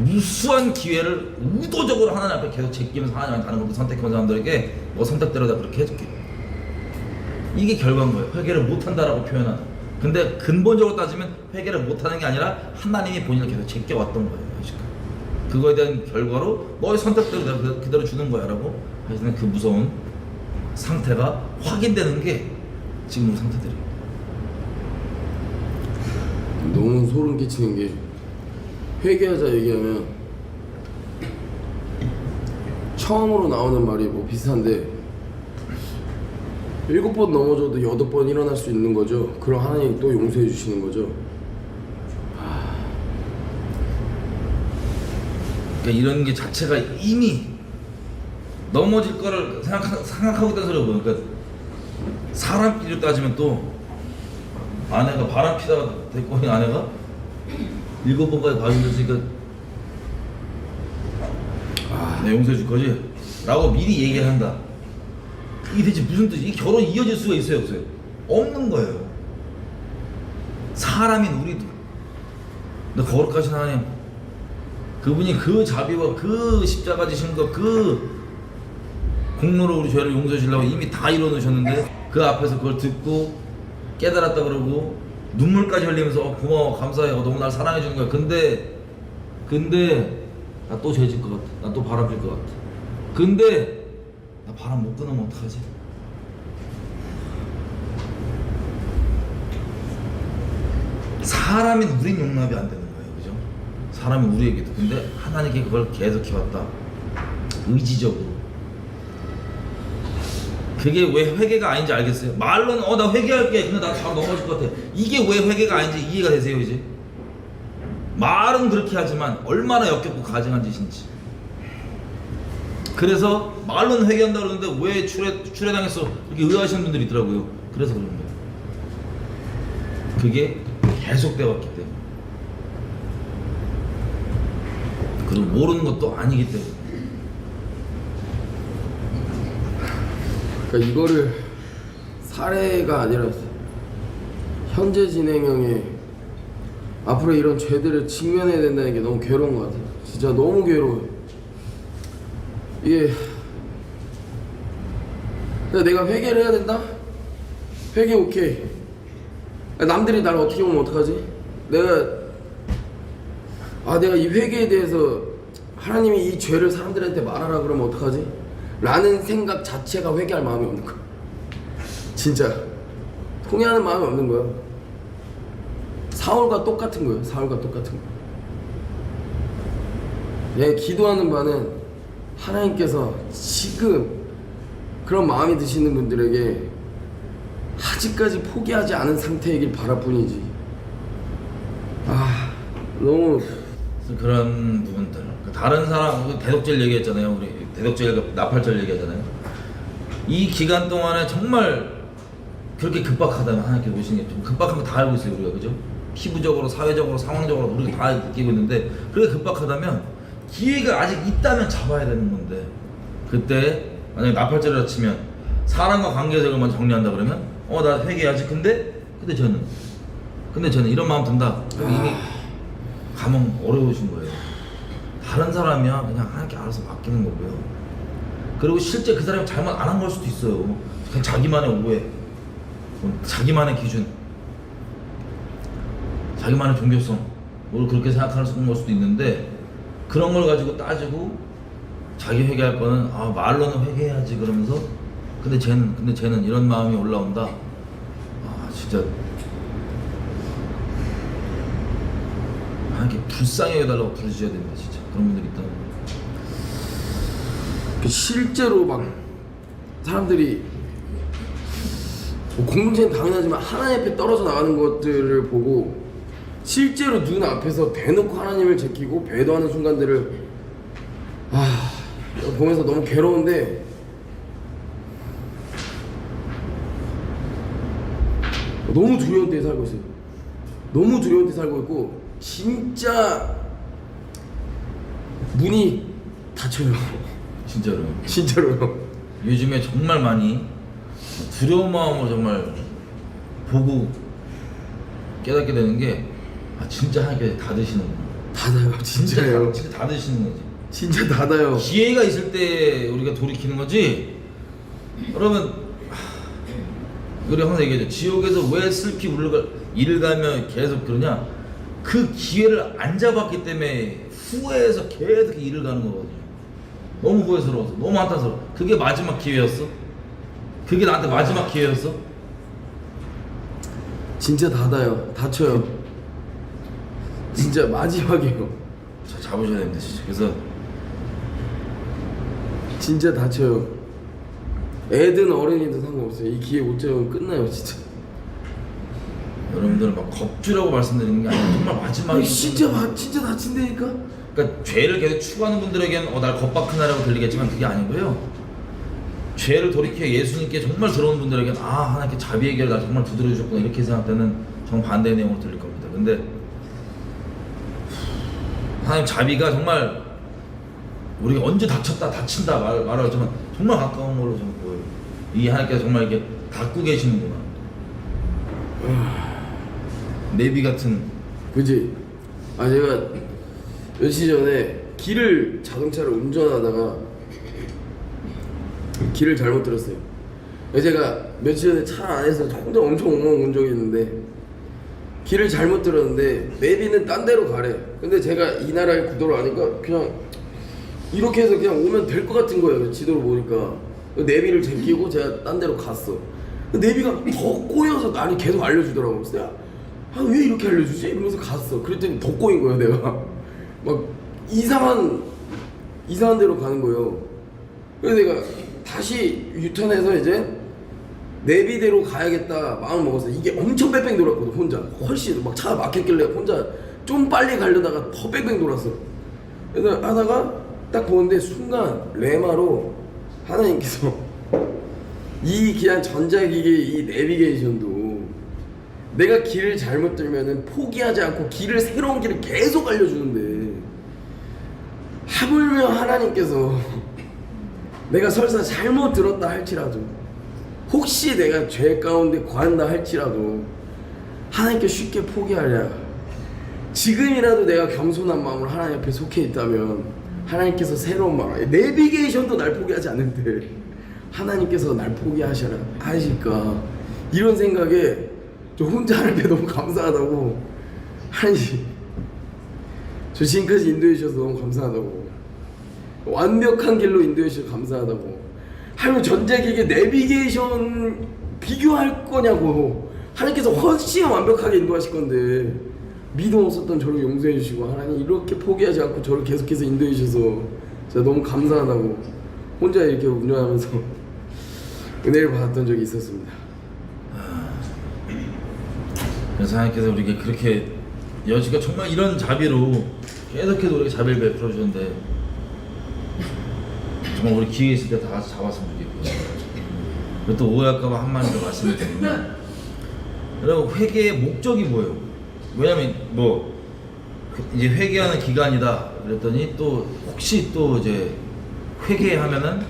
무수한 기회를 의도적으로 하나님 앞에 계속 제끼면서 하나님한테 가는 것도 선택한 사람들에게 뭐 선택대로 다 그렇게 해줄게. 이게 결과인 거예요. 회개를 못한다라고 표현하는. 근데 근본적으로 따지면 회개를 못하는 게 아니라 하나님이 본인을 계속 제껴왔던 거예요. 그거에 대한 결과로 너의 선택대로 내가 그대로 주는 거야 라고 하시는 그 무서운 상태가 확인되는 게 지금 우리 상태들이에요. 너무 소름 끼치는 게, 회개하자 얘기하면 처음으로 나오는 말이 뭐 비슷한데 7번 넘어져도 8번 일어날 수 있는 거죠. 그럼 하나님 또 용서해 주시는 거죠. 그러니까 이런 게 자체가 이미 넘어질 거를 생각하고 있다는 소리가 뭐예요? 그러니까 사람끼리 따지면 또 아내가 바람 피다가 데리고 온 아내가 7번까지 봐주셨으니까 내 용서해 줄 거지? 라고 미리 얘기를 한다. 이게 대체 무슨 뜻이? 이 결혼이 이어질 수가 있어요 없어요? 없는 거예요. 사람인 우리도. 근데 거룩하신 하나님 그분이 그 자비와 그 십자가 지신 거 그 공로로 우리 죄를 용서해 주려고 이미 다 이뤄놓으셨는데 그 앞에서 그걸 듣고 깨달았다 그러고 눈물까지 흘리면서 고마워 감사해 너무 날 사랑해 주는 거야. 근데 나 또 죄질 것 같아. 나 또 바람 필 것 같아. 근데 나 바람 못 끊으면 어떡하지? 사람인 우린 용납이 안 되는 거예요, 그죠? 사람이 우리에게도. 근데 하나님께 그걸 계속 해왔다. 의지적으로. 그게 왜 회개가 아닌지 알겠어요? 말로는 나 회개할게. 근데 나 다 넘어질 것 같아. 이게 왜 회개가 아닌지 이해가 되세요, 이제? 말은 그렇게 하지만 얼마나 역겹고 가증한 짓인지. 그래서 말로는 회개한다 그러는데 왜 출애당했어? 이렇게 의아하시는 분들이 있더라고요. 그래서 그런 거예요. 그게 계속되어 왔기 때문에. 그리고 모르는 것도 아니기 때문에. 그러니까 이거를 사례가 아니라 현재 진행형에 앞으로 이런 죄들을 직면해야 된다는 게 너무 괴로운 것 같아요. 진짜 너무 괴로워요. 이게 내가 회개를 해야 된다? 회개 오케이. 남들이 나를 어떻게 보면 어떡하지? 내가 이 회개에 대해서 하나님이 이 죄를 사람들한테 말하라 그러면 어떡하지? 라는 생각 자체가 회개할 마음이 없는 거야. 진짜 통해하는 마음이 없는 거야. 사울과 똑같은 거예요. 사울과 똑같은 거. 내 기도하는 바는 하나님께서 지금 그런 마음이 드시는 분들에게 아직까지 포기하지 않은 상태이길 바랄 뿐이지. 너무 그런 부분들. 다른 사람 대독절 얘기했잖아요. 우리 대독절 나팔절 얘기하잖아요. 이 기간 동안에 정말 그렇게 급박하다면 하나님께 오시는 게 좀 급박한 거 다 알고 있어요, 우리가. 그죠? 피부적으로, 사회적으로, 상황적으로 우리가 다 느끼고 있는데 그렇게 급박하다면 기회가 아직 있다면 잡아야 되는 건데 그때 만약에 나팔절이라 치면 사람과 관계적을 먼저 정리한다 그러면 나 회개해야지. 근데 저는 이런 마음 든다. 그럼 이미 가면 어려우신 거예요. 다른 사람이야 그냥 하나님께 알아서 맡기는 거고요. 그리고 실제 그 사람이 잘못 안 한 걸 수도 있어요. 그냥 자기만의 오해, 자기만의 기준, 자기만의 종교성, 뭘 그렇게 생각하는 걸 수도 있는데 그런 걸 가지고 따지고 자기 회개할 거는 말로는 회개해야지 그러면서 근데 쟤는 이런 마음이 올라온다. 진짜 하나님께 불쌍히 여달라고 부르셔야 됩니다. 진짜 그런 분들이 있다. 실제로 막 사람들이 공동체는 당연하지만 하나님 앞에 떨어져 나가는 것들을 보고 실제로 눈 앞에서 대놓고 하나님을 제끼고 배도하는 순간들을 보면서 너무 괴로운데 너무 두려운 데에 살고 있어요. 너무 두려운 데 살고 있고 진짜 문이 닫혀요. 진짜로요. 요즘에 정말 많이 두려운 마음으로 정말 보고 깨닫게 되는 게 진짜 하나님께 다 드시는구나. 닫아요. 진짜예요. 진짜 다 드시는 거지. 진짜 닫아요. 기회가 있을 때 우리가 돌이키는 거지. 여러분 우리 항상 얘기하죠. 지옥에서 왜 슬피 일가며 계속 그러냐. 그 기회를 안 잡았기 때문에 후회해서 계속 일을 가는 거거든요. 너무 후회스러워서, 너무 한탄스러워. 그게 마지막 기회였어? 그게 나한테 마지막 기회였어? 진짜 닫혀요. 진짜 마지막이에요. 잡으셔야 됩니다, 진짜. 그래서 진짜 닫혀요. 애든 어른이든 상관없어요. 이 기회 못 잡으면 끝나요, 진짜. 여러분들은 막 겁주라고 말씀드리는 게 아니라 정말 마지막에 진짜 다친다니까. 그러니까 죄를 계속 추구하는 분들에게는 날 겁박하나라고 들리겠지만 그게 아니고요. 죄를 돌이켜 예수님께 정말 들어온 분들에게는 하나님께 자비의 길을 날 정말 두드려 주셨구나 이렇게 생각되는 정반대의 내용으로 들릴 겁니다. 근데 하나님 자비가 정말 우리가 언제 다친다 말하지만 정말 가까운 걸로 저는 보여요. 이 하나님께서 정말 이렇게 닫고 계시는구나. 내비 같은. 그지? 제가 며칠 전에 자동차를 운전하다가 길을 잘못 들었어요. 제가 며칠 전에 차 안에서 혼자 엄청 엉망 온 적이 있는데 길을 잘못 들었는데 내비는 딴 데로 가래. 근데 제가 이 나라의 구도를 아니까 그냥 이렇게 해서 그냥 오면 될 것 같은 거예요. 지도를 보니까 내비를 제끼고 제가 딴 데로 갔어. 내비가 더 꼬여서 나를 계속 알려주더라고. 그래서 내가 왜 이렇게 알려주지? 이러면서 갔어. 그랬더니 더 꼬인 거야 내가. 막 이상한 데로 가는 거예요. 그래서 내가 다시 유턴해서 이제 내비대로 가야겠다 마음 먹었어. 이게 엄청 뺑뺑 돌았거든 혼자. 훨씬 막 차가 막혔길래 혼자 좀 빨리 가려다가 더 뺑뺑 돌았어. 그래서 하다가 딱 보는데 순간 레마로 하나님께서 이 그냥 전자기기 이 내비게이션도 내가 길을 잘못 들면은 포기하지 않고 새로운 길을 계속 알려주는데 하물며 하나님께서 내가 설사 잘못 들었다 할지라도 혹시 내가 죄 가운데 거한다 할지라도 하나님께 쉽게 포기하랴. 지금이라도 내가 겸손한 마음으로 하나님 앞에 속해 있다면 하나님께서 새로운 마음, 내비게이션도 날 포기하지 않는데 하나님께서 날 포기하시라 하실까, 이런 생각에 저 혼자 하나님께 너무 감사하다고. 아니 저 지금까지 인도해 주셔서 너무 감사하다고. 완벽한 길로 인도해 주셔서 감사하다고. 하나님 전자기기 내비게이션 비교할 거냐고. 하나님께서 훨씬 완벽하게 인도하실 건데 믿음 없었던 저를 용서해 주시고 하나님 이렇게 포기하지 않고 저를 계속해서 인도해 주셔서 제가 너무 감사하다고 혼자 이렇게 운전하면서 은혜를 받았던 적이 있었습니다. 그래서 하나님께서 우리에게 그렇게 여지가 정말 이런 자비로 계속해서 우리에게 자비를 베풀어 주는데 정말 우리 기회 있을 때 다 같이 잡았으면 좋겠고요. 그리고 또 오해할까봐 한마디 더 말씀을 드리면, 여러분 회개의 목적이 뭐예요? 왜냐면 뭐 이제 회개하는 기간이다 그랬더니 또 혹시 또 이제 회개하면은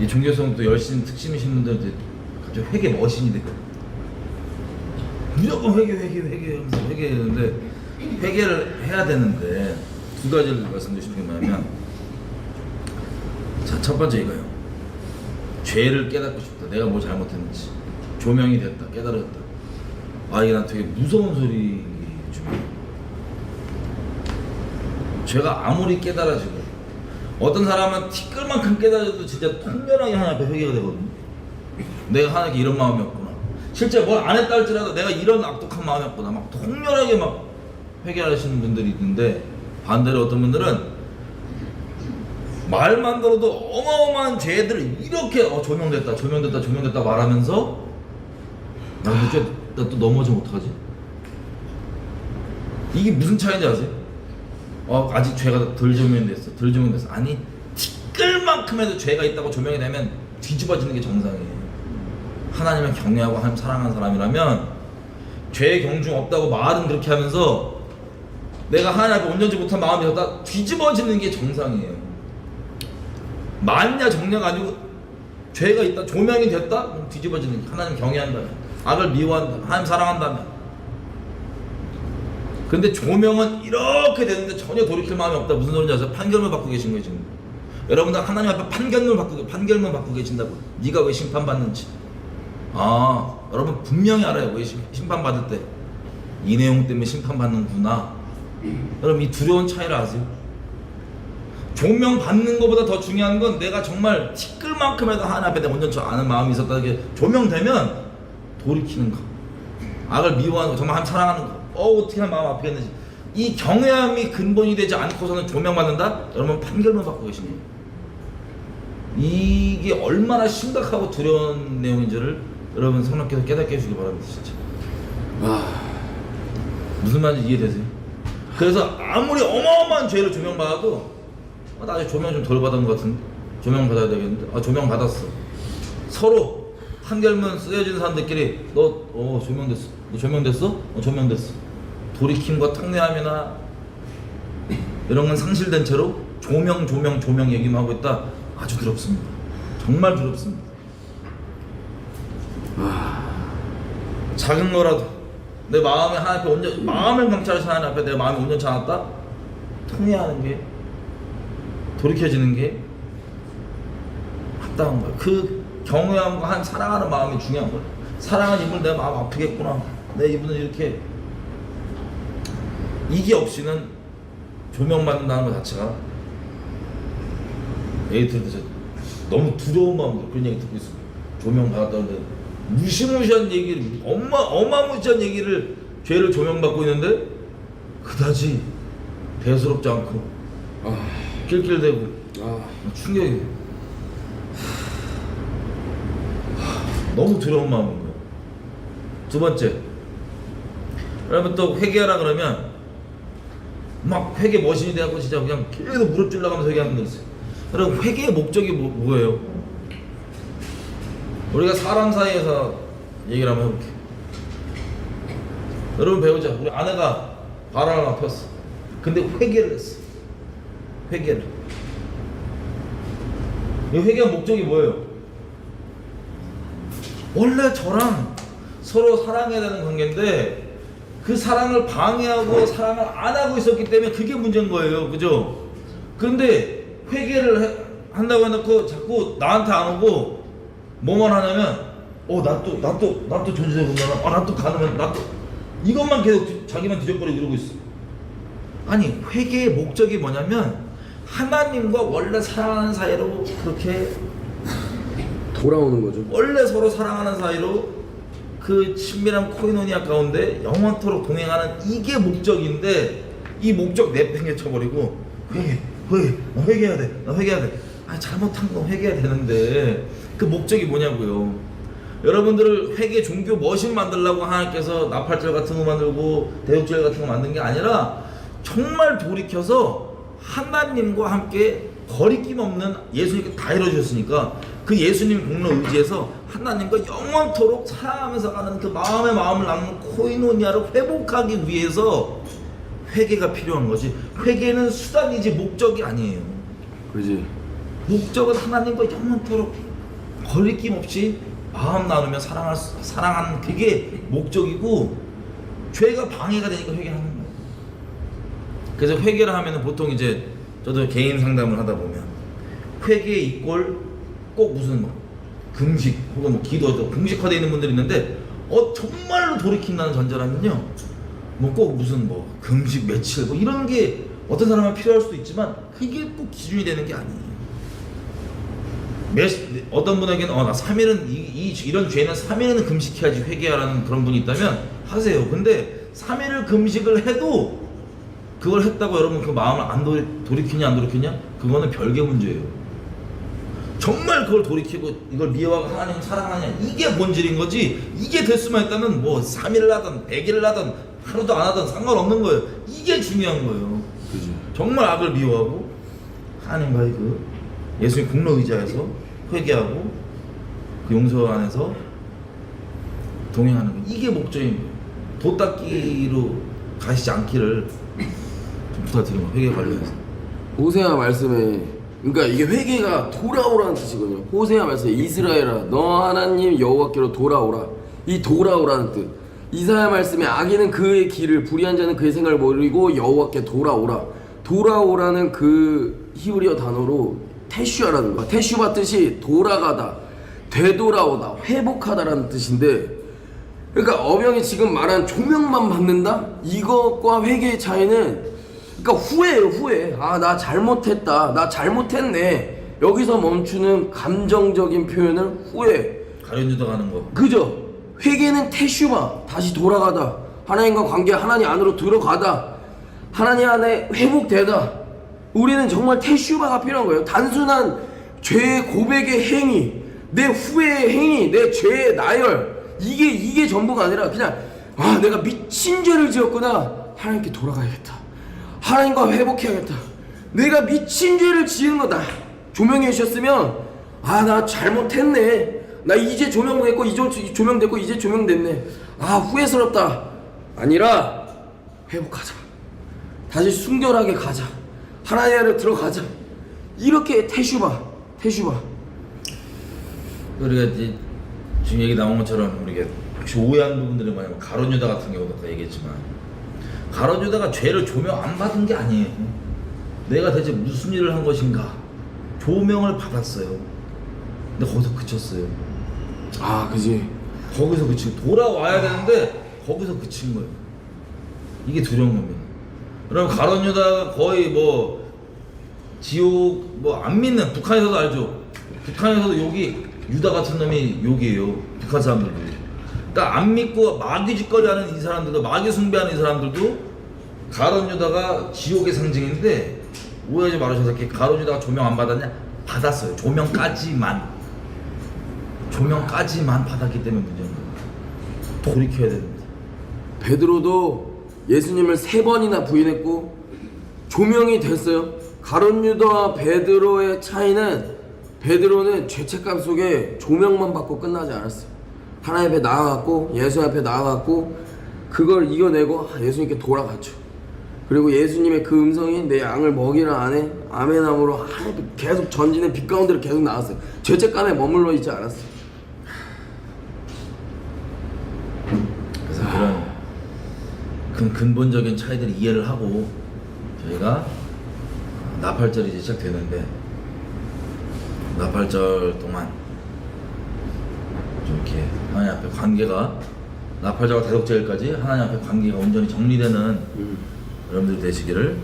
이 종교성 또 열심 특심이신 분들한테 갑자기 회개 머신이 되거든. 무조건 회개 하면서 회개하는데, 회개를 해야 되는데 두 가지를 말씀드리고 싶은 게 뭐냐면, 자, 첫 번째 이거예요. 죄를 깨닫고 싶다. 내가 뭘 잘못했는지 조명이 됐다, 깨달았다. 아, 이게 난 되게 무서운 소리 중에, 죄가 아무리 깨달아지고 어떤 사람은 티끌만큼 깨달아도 진짜 통렬하게 하나님 앞에 회개가 되거든요. 내가 하나님께 이런 마음이었구나, 실제 뭘 안 했다 할지라도 내가 이런 악독한 마음이었구나, 막 통렬하게 막 회개하시는 분들이 있는데, 반대로 어떤 분들은 말만 들어도 어마어마한 죄들을 이렇게 조명됐다 말하면서 나 또 넘어지면 어떡하지? 이게 무슨 차이인지 아세요? 아직 죄가 덜 조명됐어. 아니, 티끌만큼에도 죄가 있다고 조명이 되면 뒤집어지는 게 정상이에요. 하나님을 경외하고 하나님 사랑하는 사람이라면 죄의 경중 없다고 말은 그렇게 하면서 내가 하나님 앞에 온전치 못한 마음이 있었다 뒤집어지는 게 정상이에요. 만약 정례가 아니고 죄가 있다, 조명이 됐다, 그럼 뒤집어지는 게, 하나님 경외한다면, 악을 미워한다면, 하나님 사랑한다면. 근데 조명은 이렇게 되는데 전혀 돌이킬 마음이 없다. 무슨 소리인지 아세요? 판결문 받고 계신 거예요 지금. 여러분들 하나님 앞에 판결문 받고 계신다고. 네가 왜 심판받는지. 여러분 분명히 알아요. 왜 심판받을 때 이 내용 때문에 심판받는구나. 여러분 이 두려운 차이를 아세요? 조명 받는 것보다 더 중요한 건 내가 정말 티끌만큼에도 하나님 앞에 내가 온전치 않은 마음이 있었다는 게 조명되면 돌이키는 거, 악을 미워하는 거, 정말 하나님 사랑하는 거, 어떻게 하면 마음 아프겠는지, 이 경외함이 근본이 되지 않고서는 조명받는다? 여러분 판결문 받고 계신 거예요. 이게 얼마나 심각하고 두려운 내용인지를 여러분 성령께서 깨닫게 해주시기 바랍니다. 진짜 무슨 말인지 이해되세요? 그래서 아무리 어마어마한 죄를 조명받아도 나 아직 조명 좀 덜 받은 것 같은데 조명 받아야 되겠는데, 조명 받았어. 서로 판결문 쓰여진 사람들끼리 너 조명됐어. 너 조명됐어? 조명됐어. 돌이킴과 탕례함이나 이런 건 상실된 채로 조명 얘기만 하고 있다. 아주 두렵습니다. 정말 두렵습니다. 작은 거라도 내 마음에 하나님 앞에 온전 마음을 감찰하신 하나님 앞에 내 마음이 온전치 않았다? 통회하는 게 돌이켜지는 게 합당한 거야. 그 경외함과 한 사랑하는 마음이 중요한 거야. 사랑하는 이분을 내 마음 아프겠구나. 내 이분은 이렇게 이게 없이는 조명받는다는 것 자체가 에이트한테 너무 두려운 마음으로 그런 얘기 듣고 있습니다. 조명받았다는데 무시무시한 얘기를 어마무시한 얘기를 죄를 조명받고 있는데 그다지 대수롭지 않고 낄낄대고 충격이에요. 너무 두려운 마음인 거예요. 두 번째, 여러분 또 회개하라 그러면 막 회개 머신이 돼갖고 진짜 그냥 계속 무릎 찔러가면서 회개하는 거 있어요. 여러분 회개의 목적이 뭐예요? 우리가 사람 사이에서 얘기를 한번 해볼게. 여러분 배우자. 우리 아내가 바람을 막 폈어. 근데 회개를 했어. 회개를. 이 회개의 목적이 뭐예요? 원래 저랑 서로 사랑해야 되는 관계인데 그 사랑을 방해하고 사랑을 안 하고 있었기 때문에 그게 문제인 거예요. 그죠? 근데 회개를 한다고 해놓고 자꾸 나한테 안 오고 뭐만 하냐면 나 또 존재되구나. 나 또 가능한 나 또 이것만 계속 자기만 뒤적거리고 이러고 있어. 아니 회개의 목적이 뭐냐면 하나님과 원래 사랑하는 사이로 그렇게 돌아오는 거죠. 원래 서로 사랑하는 사이로 그 친밀한 코이노니아 가운데 영원토록 동행하는 이게 목적인데 이 목적 내팽개 쳐버리고 나 회개해야 돼. 아니 잘못한 거 회개해야 되는데 그 목적이 뭐냐고요. 여러분들을 회개 종교 머신 만들려고 하나님께서 나팔절 같은 거 만들고 대육절 같은 거 만든 게 아니라 정말 돌이켜서 하나님과 함께 거리낌 없는 예수님께 다 이루어주셨으니까 그 예수님 공로 의지해서 하나님과 영원토록 사랑하면서 가는 그 마음을 나누는 코이노니아를 회복하기 위해서 회개가 필요한 거지. 회개는 수단이지 목적이 아니에요. 그지. 목적은 하나님과 영원토록 거리낌 없이 마음 나누며 사랑하는 그게 목적이고 죄가 방해가 되니까 회개하는 거예요. 그래서 회개를 하면은 보통 이제 저도 개인 상담을 하다 보면 회개 이꼴 꼭 무슨 뭐 금식 혹은 뭐 기도 금식화되어 있는 분들이 있는데 정말로 돌이킨다는 전제라면요 뭐 꼭 무슨 뭐 금식 며칠 뭐 이런 게 어떤 사람은 필요할 수도 있지만 그게 꼭 기준이 되는 게 아니에요. 어떤 분에게는 나 3일은 이런 죄는 3일은 금식해야지 회개하라는 그런 분이 있다면 하세요. 근데 3일을 금식을 해도 그걸 했다고 여러분 그 마음을 안 돌이키냐 안 돌이키냐 그거는 별개 문제예요. 정말 그걸 돌이키고 이걸 미워하고 하나님 사랑하냐 이게 본질인 거지. 이게 될 수만 있다면 뭐 3일을 하든 100일을 하든 하루도 안 하든 상관없는 거예요. 이게 중요한 거예요. 그지. 정말 악을 미워하고 하나님과의 그 예수님 공로 의지하여서 회개하고 그 용서 안에서 동행하는 거 이게 목적인 거예요. 도닦기로 가시지 않기를 좀 부탁드립니다. 회개 관련해서. 호세아 말씀에 그러니까 이게 회개가 돌아오라는 뜻이거든요. 호세아 말씀에 이스라엘아 너 하나님 여호와께로 돌아오라. 이 돌아오라는 뜻. 이사야 말씀에 악인은 그의 길을 불의한 자는 그의 생각을 버리고 여호와께 돌아오라. 돌아오라는 그 히브리어 단어로 테슈아라는 거야. 테슈바 뜻이 돌아가다, 되돌아오다, 회복하다라는 뜻인데 그러니까 어명이 지금 말한 조명만 받는다? 이것과 회개의 차이는 그러니까 후회예요. 후회. 나 잘못했다. 나 잘못했네. 여기서 멈추는 감정적인 표현을 후회. 가련유다 가는 거. 그죠? 회개는 테슈바. 다시 돌아가다. 하나님과 관계 하나님 안으로 들어가다. 하나님 안에 회복되다. 우리는 정말 테슈바가 필요한 거예요. 단순한 죄의 고백의 행위, 내 후회의 행위, 내 죄의 나열 이게 전부가 아니라 그냥 내가 미친 죄를 지었구나. 하나님께 돌아가야겠다. 하나님과 회복해야겠다. 내가 미친 죄를 지은 거다. 조명해 주셨으면 나 잘못했네. 나 이제 조명됐고 이제 조명됐고 이제 조명됐네. 후회스럽다. 아니라 회복하자. 다시 순결하게 가자. 하나님 안에 들어가자. 이렇게 테슈바. 우리가 이제 지금 얘기 나온 것처럼 우리가 혹시 오해하는 부분들이 뭐냐면 가룟 유다 같은 경우도 아까 얘기했지만 가룟 유다가 죄를 조명 안 받은 게 아니에요. 내가 대체 무슨 일을 한 것인가 조명을 받았어요. 근데 거기서 그쳤어요. 아, 그지. 거기서 그치고 돌아와야 되는데 거기서 그친 거예요. 이게 두려운 겁니다. 그럼 가룟 유다가 거의 뭐 지옥 뭐 안 믿는 북한에서도 알죠. 북한에서도 욕이 유다 같은 놈이 욕이에요. 북한 사람들도. 그러니까 안 믿고 마귀 짓거리하는 이 사람들도 마귀 숭배하는 이 사람들도 가룟 유다가 지옥의 상징인데 오해하지 말으셔서 이렇게 가룟 유다가 조명 안 받았냐? 받았어요. 조명까지만 받았기 때문에 문제인 거예요. 돌이켜야 됩니다. 베드로도 예수님을 3번이나 부인했고 조명이 됐어요. 가룟 유다와 베드로의 차이는 베드로는 죄책감 속에 조명만 받고 끝나지 않았어요. 하나님 앞에 나아갔고 예수 앞에 나아갔고 그걸 이겨내고 예수님께 돌아갔죠. 그리고 예수님의 그 음성이 내 양을 먹이라 안에 아멘함으로 계속 전진의 빛 가운데로 계속 나왔어요. 죄책감에 머물러 있지 않았어요. 그래서 그런 근본적인 차이들을 이해를 하고 저희가 나팔절이 이제 시작되는데 나팔절 동안 좀 이렇게 하나님 앞에 관계가 나팔절과 대속제일까지 하나님 앞에 관계가 온전히 정리되는 여러분들 되시기를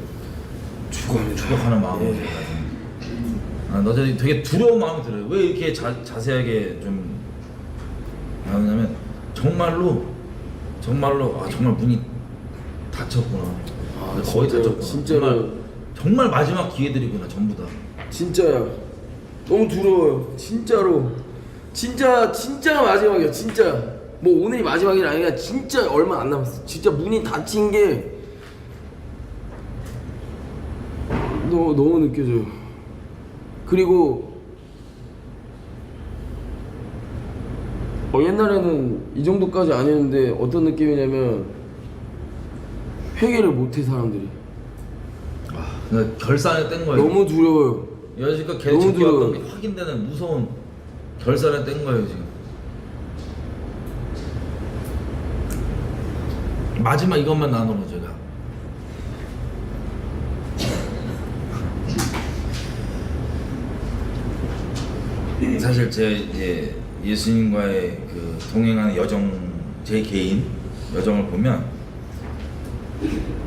축복하는 마음으로 제가 나 되게 두려운 마음이 들어요. 왜 이렇게 자세하게 좀 하냐면 정말 문이 닫혔구나. 거의 닫혔구나. 진짜로 정말 마지막 기회들이구나 전부 다. 진짜야. 너무 두려워요. 진짜로. 진짜 마지막이야. 진짜. 뭐 오늘이 마지막이 아니라 진짜 얼마 안 남았어. 진짜 문이 닫힌 게 너무 느껴져요. 그리고 옛날에는 이 정도까지 아니었는데 어떤 느낌이냐면 회개를 못해 사람들이. 그러니까 결산에 뗀 거예요. 너무 두려워요. 여지껏 너무 계속 지켜왔던 두려워요. 게 확인되는 무서운 결산에 뗀 거예요 지금. 마지막 이것만 나누고 제가 사실 제 예수님과의 그 동행하는 여정, 제 개인 여정을 보면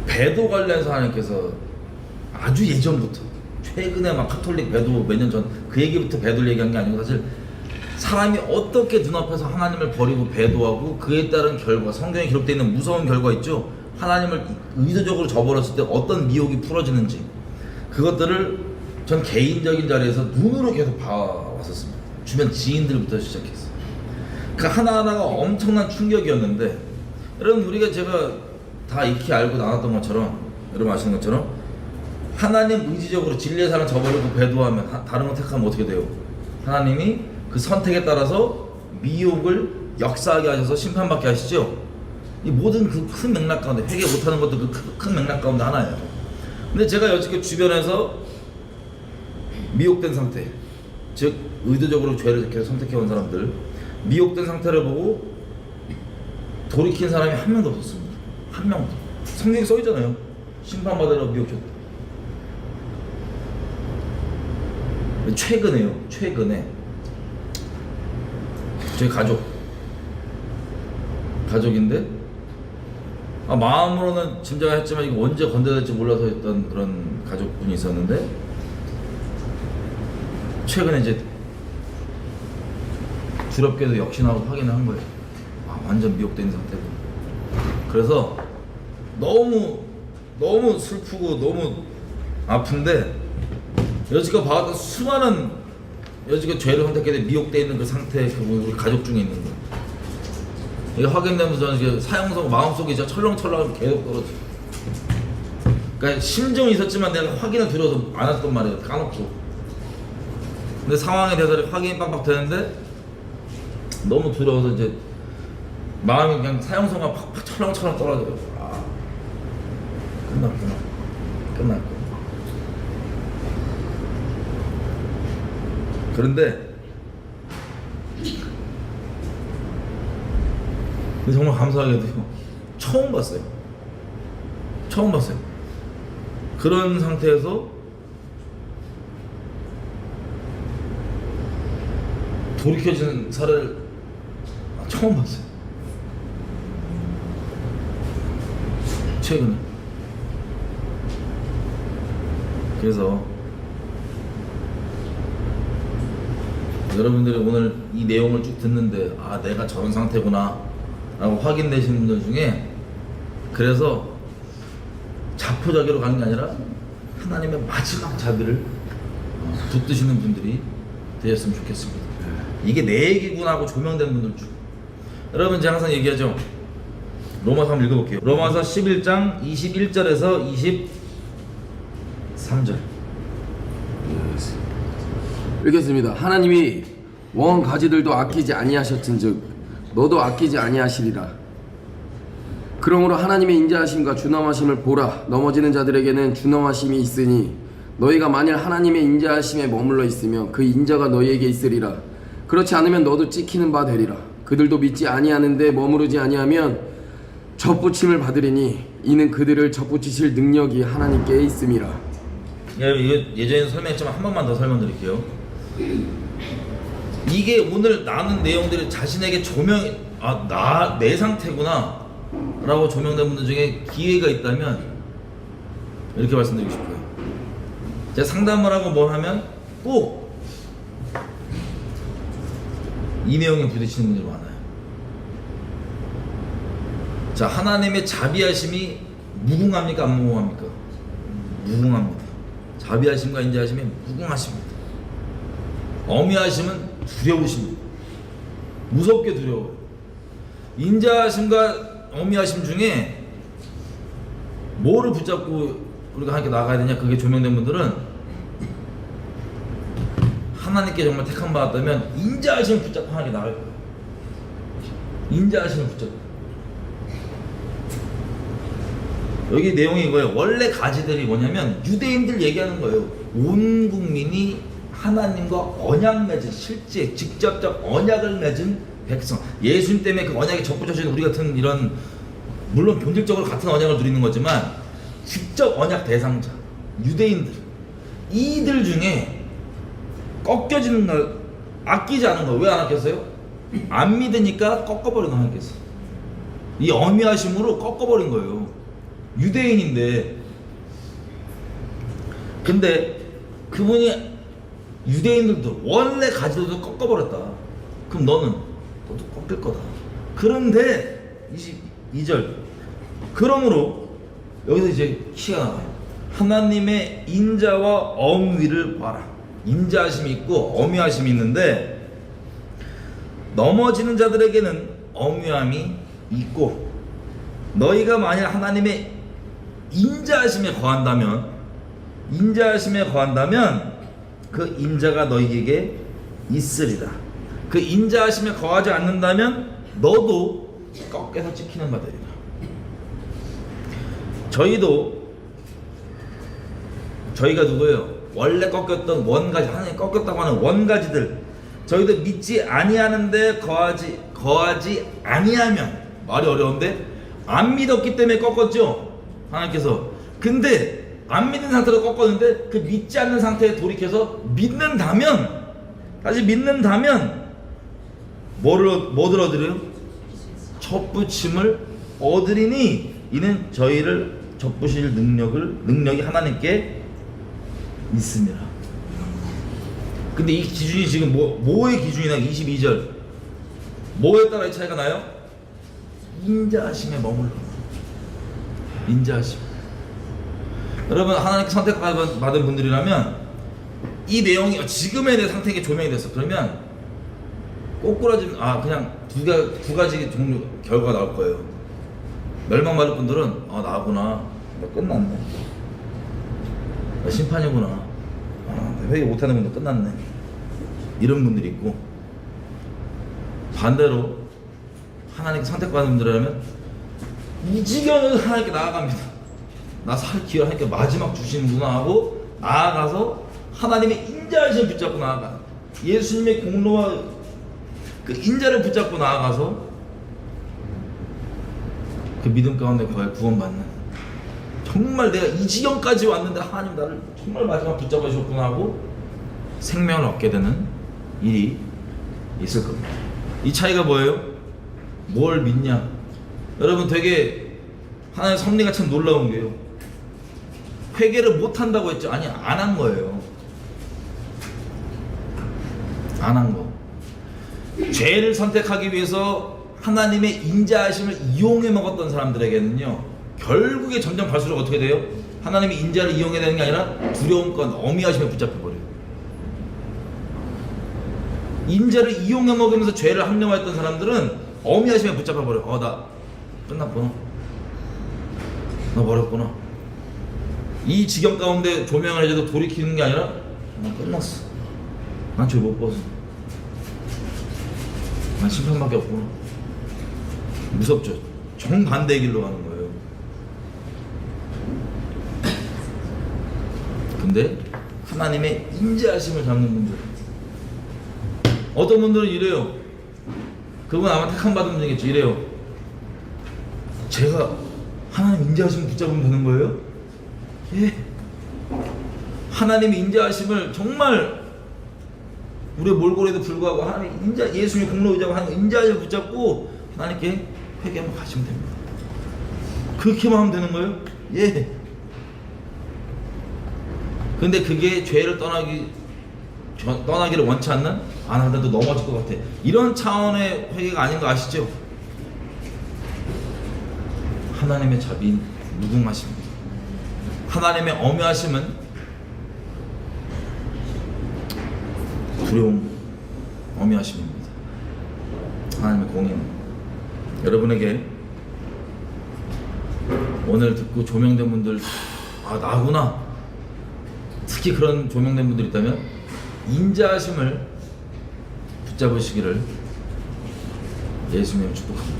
배도 관련해서 하나님께서 아주 예전부터 최근에 막 카톨릭 배도 몇 년 전 그 얘기부터 배도를 얘기한 게 아니고 사실 사람이 어떻게 눈앞에서 하나님을 버리고 배도하고 그에 따른 결과, 성경에 기록되어 있는 무서운 결과 있죠. 하나님을 의도적으로 저버렸을 때 어떤 미혹이 풀어지는지 그것들을 전 개인적인 자리에서 눈으로 계속 봐왔었습니다. 주변 지인들부터 시작했어요. 그 하나하나가 엄청난 충격이었는데 여러분 우리가 제가 다 익히 알고 나눴던 것처럼 여러분 아시는 것처럼 하나님 의지적으로 진리의 사람 저버리고 배도하면 다른 거 택하면 어떻게 돼요? 하나님이 그 선택에 따라서 미혹을 역사하게 하셔서 심판받게 하시죠. 이 모든 그 큰 맥락 가운데 회개 못하는 것도 그 큰 맥락 가운데 하나예요. 근데 제가 여지껏 주변에서 미혹된 상태, 즉 의도적으로 죄를 이렇게 선택해온 사람들 미혹된 상태를 보고 돌이킨 사람이 한 명도 없었습니다. 한 명도. 성경에 써있잖아요. 심판받으러 미혹했다. 최근에 저희 가족인데 마음으로는 짐작을 했지만 이거 언제 건드릴지 몰라서 했던 그런 가족분이 있었는데 최근에 이제 두렵게도 역시나 확인을 한 거예요. 완전 미혹된 상태고. 그래서 너무 슬프고 너무 아픈데 여지껏 봐왔던 수많은 여지껏 죄를 선택해 미혹되어 있는 그 상태 우리 가족 중에 있는 거. 이게 확인되면서 저는 이제 사형선 마음속에 진짜 철렁철렁 계속 떨어져. 그러니까 심정이 있었지만 내가 확인을 드려서 안 했단 말이에요. 까놓고. 근데 상황에 대해서 확인이 빡빡 되는데 너무 두려워서 이제 마음이 그냥 사형선과 팍팍 철렁철렁 떨어져요. 끝났고. 그런데 근데 정말 감사하게도요, 처음 봤어요. 처음 봤어요. 그런 상태에서 돌이켜지는 사례를 처음 봤어요. 최근에. 그래서 여러분들이 오늘 이 내용을 쭉 듣는데 아 내가 저런 상태구나 라고 확인되시는 분들 중에, 그래서 자포자기로 가는 게 아니라 하나님의 마지막 자비를 붙드시는 분들이 되셨으면 좋겠습니다. 이게 내 얘기구나 하고 조명된 분들 중, 여러분 제가 항상 얘기하죠. 로마서 한번 읽어볼게요. 로마서 11장 21절에서 23절 읽겠습니다. 하나님이 원 가지들도 아끼지 아니하셨은즉 너도 아끼지 아니하시리라. 그러므로 하나님의 인자하심과 준엄하심을 보라. 넘어지는 자들에게는 준엄하심이 있으니 너희가 만일 하나님의 인자하심에 머물러 있으면 그 인자가 너희에게 있으리라. 그렇지 않으면 너도 찍히는 바 되리라. 그들도 믿지 아니하는데 머무르지 아니하면 접붙임을 받으리니 이는 그들을 접붙이실 능력이 하나님께 있음이라. 이거 예전에 설명했지만 한 번만 더 설명드릴게요. 이게 오늘 나눈 내용들이 자신에게 내 상태구나 라고 조명된 분들 중에 기회가 있다면 이렇게 말씀드리고 싶어요. 제가 상담을 하고 뭘 하면 꼭 이 내용에 부딪히는 분들이 많아요. 자, 하나님의 자비하심이 무궁합니까? 안 무궁합니까? 무궁합니다. 자비하심과 인자하심이 무궁하십니다. 어미하심은 두려우십니다. 무섭게 두려워요. 인자하심과 어미하심 중에 뭐를 붙잡고 우리가 함께 나가야 되냐, 그게 조명된 분들은 하나님께 정말 택함 받았다면 인자하심을 붙잡고 하나님께 나갈 거예요. 인자하심을 붙잡고. 여기 내용이 이거예요. 원래 가지들이 뭐냐면 유대인들 얘기하는 거예요. 온 국민이 하나님과 언약 맺은, 실제 직접적 언약을 맺은 백성. 예수님 때문에 그 언약에 접붙여진 우리 같은 이런, 물론 본질적으로 같은 언약을 누리는 거지만 직접 언약 대상자 유대인들, 이들 중에 꺾여지는 걸 아끼지 않은 거. 왜 안 아꼈어요? 안 믿으니까 꺾어버린 거 하나님께서. 이 어미하심으로 꺾어버린 거예요. 유대인인데. 근데 그분이 유대인들도 원래 가지들도 꺾어버렸다. 그럼 너도 꺾일 거다. 그런데 22절, 그러므로 여기서 이제 키가 나와요. 하나님의 인자와 엄위를 봐라. 인자하심이 있고 엄위하심이 있는데, 넘어지는 자들에게는 엄위함이 있고, 너희가 만약 하나님의 인자하심에 거한다면 그 인자가 너희에게 있으리라. 그 인자하심에 거하지 않는다면 너도 꺾여서 찍히는 바 되리라. 저희가 누구예요? 원래 꺾였던 원가지, 하나님 꺾였다고 하는 원가지들, 저희도 믿지 아니하는데 거하지 아니하면, 말이 어려운데 안 믿었기 때문에 꺾었죠, 하나님께서. 근데 안 믿는 상태로 꺾었는데 그 믿지 않는 상태에 돌이켜서 다시 믿는다면 뭐를 얻으래요? 접붙임을 얻으리니 이는 저희를 접부실 능력이 하나님께 있습니다. 근데 이 기준이 지금 뭐의 기준이나 22절 뭐에 따라 이 차이가 나요? 인자하심에 머물러. 인자하심. 여러분, 하나님께 선택받은 분들이라면 이 내용이 지금의 내 상태에 조명이 됐어. 그러면 꼬꾸라지면 그냥 두 가지 종류 결과가 나올 거예요. 멸망받을 분들은 나구나, 나 끝났네, 나 심판이구나, 나 회개 못하는 분도 끝났네, 이런 분들이 있고, 반대로 하나님께 선택받은 분들이라면 이 지경을 하나님께 나아갑니다. 나 살 기회를 하나님께 마지막 주시는구나 하고 나아가서 하나님의 인자하심을 붙잡고 나아가, 예수님의 공로와 그 인자를 붙잡고 나아가서 그 믿음 가운데 거의 구원받는, 정말 내가 이 지경까지 왔는데 하나님 나를 정말 마지막 붙잡아 주셨구나 하고 생명을 얻게 되는 일이 있을 겁니다. 이 차이가 뭐예요? 뭘 믿냐? 여러분, 되게 하나님의 섭리가 참 놀라운 게요, 회개를 못 한다고 했죠? 아니, 안 한 거예요. 안 한 거. 죄를 선택하기 위해서 하나님의 인자하심을 이용해 먹었던 사람들에게는요, 결국에 점점 갈수록 어떻게 돼요? 하나님의 인자를 이용해야 되는 게 아니라 두려움과 어미하심에 붙잡혀버려요. 인자를 이용해 먹으면서 죄를 합리화했던 사람들은 어미하심에 붙잡혀버려요. 나 끝났구나, 나 버렸구나. 이 지경 가운데 조명을 해줘도 돌이키는 게 아니라 난 끝났어, 난 죄 못 벗어, 난 심판밖에 없구나. 무섭죠? 정반대의 길로 가는 거예요. 근데 하나님의 인자하심을 잡는 분들, 어떤 분들은 이래요. 그분 아마 택함 받은 분이겠죠. 이래요. 제가 하나님 인자하심을 붙잡으면 되는 거예요? 예. 하나님의 인자하심을 정말 우리의 몰골에도 불구하고 하나님 인자, 예수님의 공로 의지하고 하나님 인자하심을 붙잡고 하나님께 회개하면 가시면 됩니다. 그렇게만 하면 되는 거예요? 예. 근데 그게 죄를 떠나기를 원치 않는, 안 하더라도 넘어질 것 같아, 이런 차원의 회개가 아닌 거 아시죠? 하나님의 자비인 무궁하십니다. 하나님의 엄여하심은 두려움, 엄여하심입니다. 하나님의 공의는 여러분에게 오늘 듣고 조명된 분들, 나구나, 특히 그런 조명된 분들 있다면 인자하심을 붙잡으시기를 예수님의 축복합니다.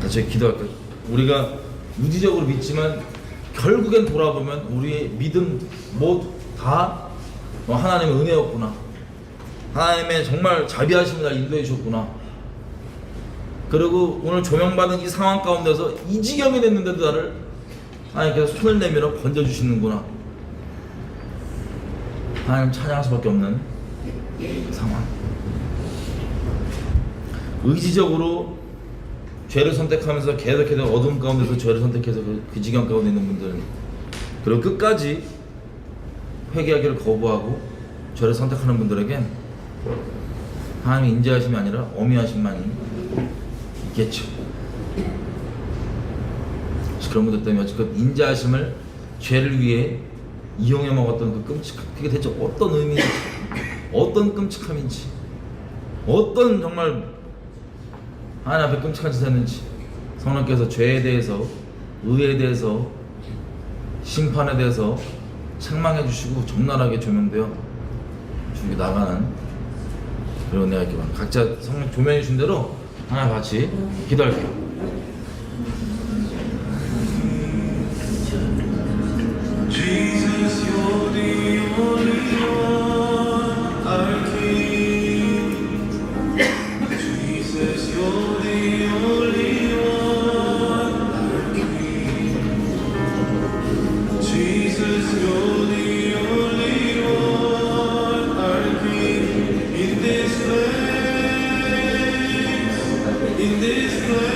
같이 기도할까요? 우리가 유지적으로 믿지만 결국엔 돌아보면 우리의 믿음 모두 다 하나님의 은혜였구나, 하나님의 정말 자비하심을 날 인도해 주셨구나. 그리고 오늘 조명받은 이 상황 가운데서 이 지경이 됐는데도 나를 하나님께서 손을 내밀어 건져주시는구나. 하나님 찬양할 수밖에 없는 상황. 의지적으로 죄를 선택하면서 계속해서 어두움 가운데서 죄를 선택해서 그 지경 가운데 있는 분들, 그리고 끝까지 회개하기를 거부하고 죄를 선택하는 분들에겐 하나님의 인자하심이 아니라 엄히하심만이 있겠죠. 그런 분들 때문에 어쨌든 인자하심을 죄를 위해 이용해 먹었던 그 끔찍함, 그게 대체 어떤 의미인지, 어떤 끔찍함인지, 어떤 정말 하나님 앞에 끔찍한 짓을 했는지 성령께서 죄에 대해서, 의에 대해서, 심판에 대해서 책망해 주시고 적나라하게 조명되어 주기 나가는 그런 은혜가 있기를 바랍니다. 각자 성령 조명해 주신 대로 하나 같이 기도할게요. Jesus, you're the only one, our King. Jesus, you're the only one, our King. Jesus, you're the only one, our King. In this place, in this place.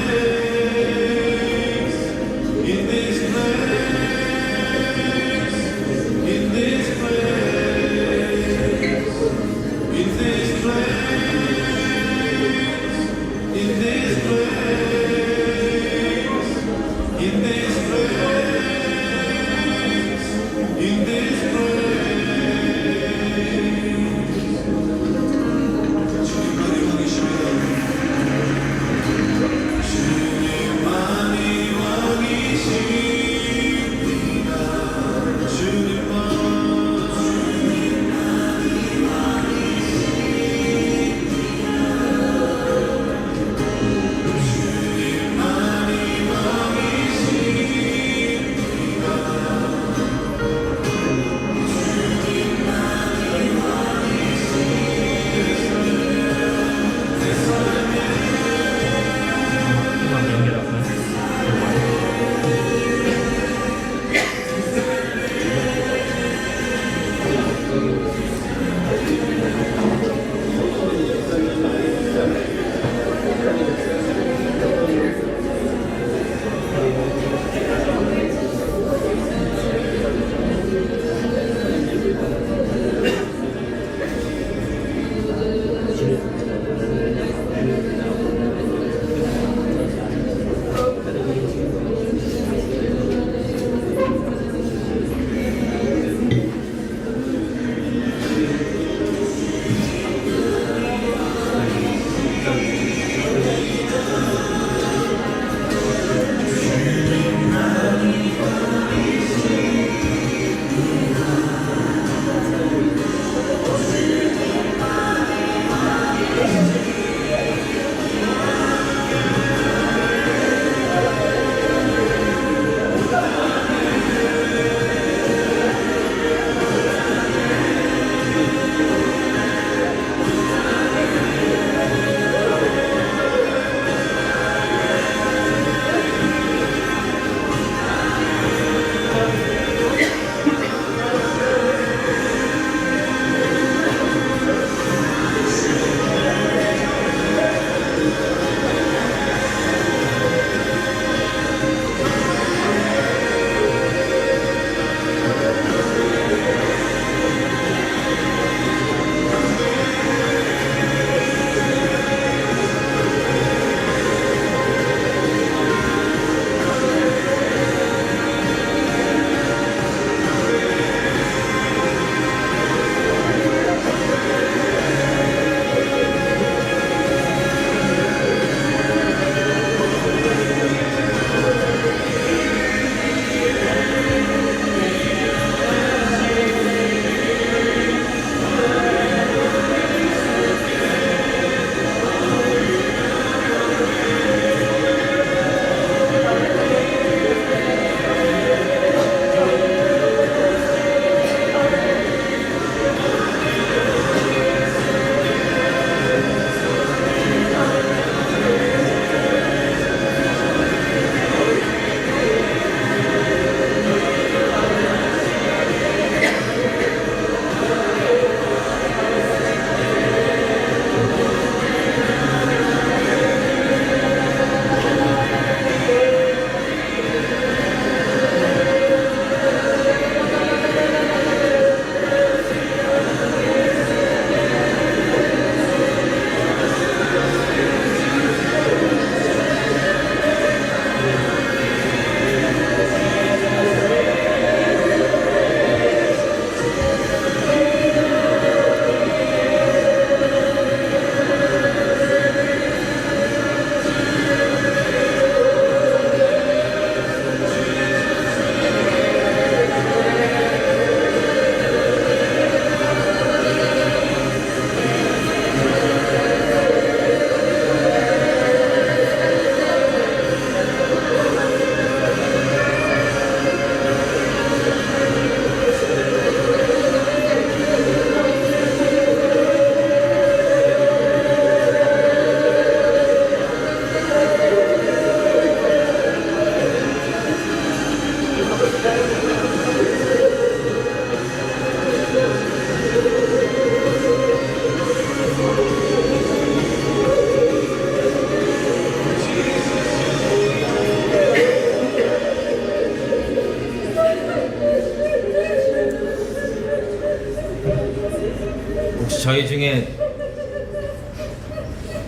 이 중에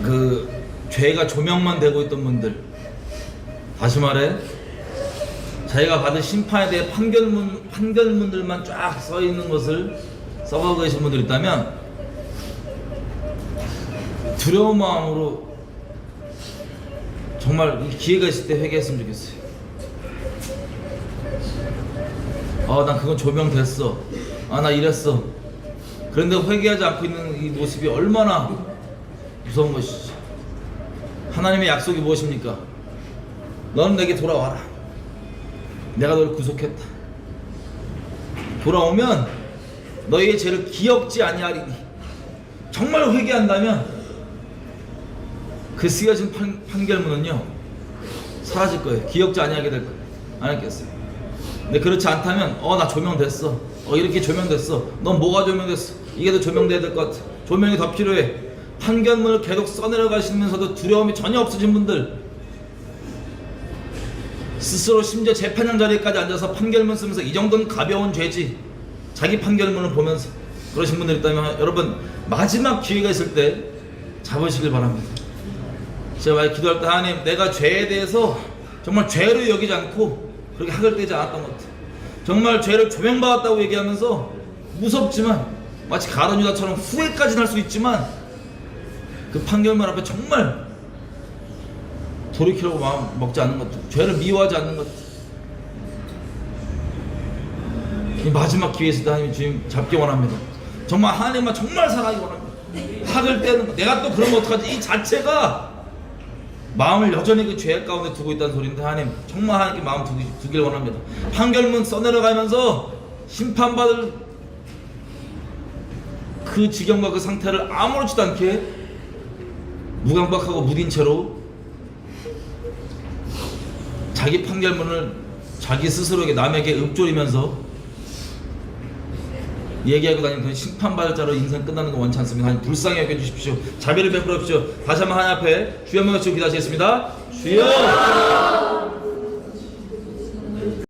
그 죄가 조명만 되고 있던 분들, 다시 말해 자기가 받은 심판에 대해 판결문들만 쫙 써 있는 것을 써가고 계신 분들 있다면 두려운 마음으로 정말 이 기회가 있을 때 회개했으면 좋겠어요. 난 그건 조명됐어. 나 이랬어. 그런데 회개하지 않고 있는 이 모습이 얼마나 무서운 것이지. 하나님의 약속이 무엇입니까? 너는 내게 돌아와라. 내가 너를 구속했다. 돌아오면 너희의 죄를 기억지 아니하리니. 정말 회개한다면 그 쓰여진 판결문은요 사라질 거예요. 기억지 아니하게 될 거예요. 아니겠어요? 근데 그렇지 않다면 나 조명됐어. 이렇게 조명됐어. 넌 뭐가 조명됐어? 이게 더 조명돼야 될 것 같아. 조명이 더 필요해. 판결문을 계속 써내려가시면서도 두려움이 전혀 없으신 분들, 스스로 심지어 재판장 자리에까지 앉아서 판결문 쓰면서 이 정도는 가벼운 죄지, 자기 판결문을 보면서 그러신 분들 있다면 여러분 마지막 기회가 있을 때 잡으시길 바랍니다. 제가 만약 기도할 때 하나님, 내가 죄에 대해서 정말 죄로 여기지 않고 그렇게 학을 떼지 않았던 것 같아. 정말 죄를 조명받았다고 얘기하면서 무섭지만 마치 가룟 유다처럼 후회까지는 할 수 있지만 그 판결문 앞에 정말 돌이키려고 마음 먹지 않는 것들, 죄를 미워하지 않는 것들, 이 마지막 기회에 있을 때 하나님 주님 잡기 원합니다. 정말 하나님만 정말 사랑하기 원합니다. 학을 떼는 거, 내가 또 그러면 어떡하지? 이 자체가 마음을 여전히 그 죄 가운데 두고 있다는 소리인데 하나님 정말 하나님께 마음 두길 원합니다. 판결문 써내려가면서 심판받을 그 지경과 그 상태를 아무렇지도 않게 무감각하고 무딘 채로 자기 판결문을 자기 스스로에게 남에게 읊조리면서 얘기하고 다니는 그런 심판받을 자로 인생 끝나는 거 원치 않습니다. 하나님 불쌍히 여겨주십시오. 자비를 베풀어 주십시오. 다시 한번 하나님 앞에 주여 한번 외치고 기도하시겠습니다. 주여!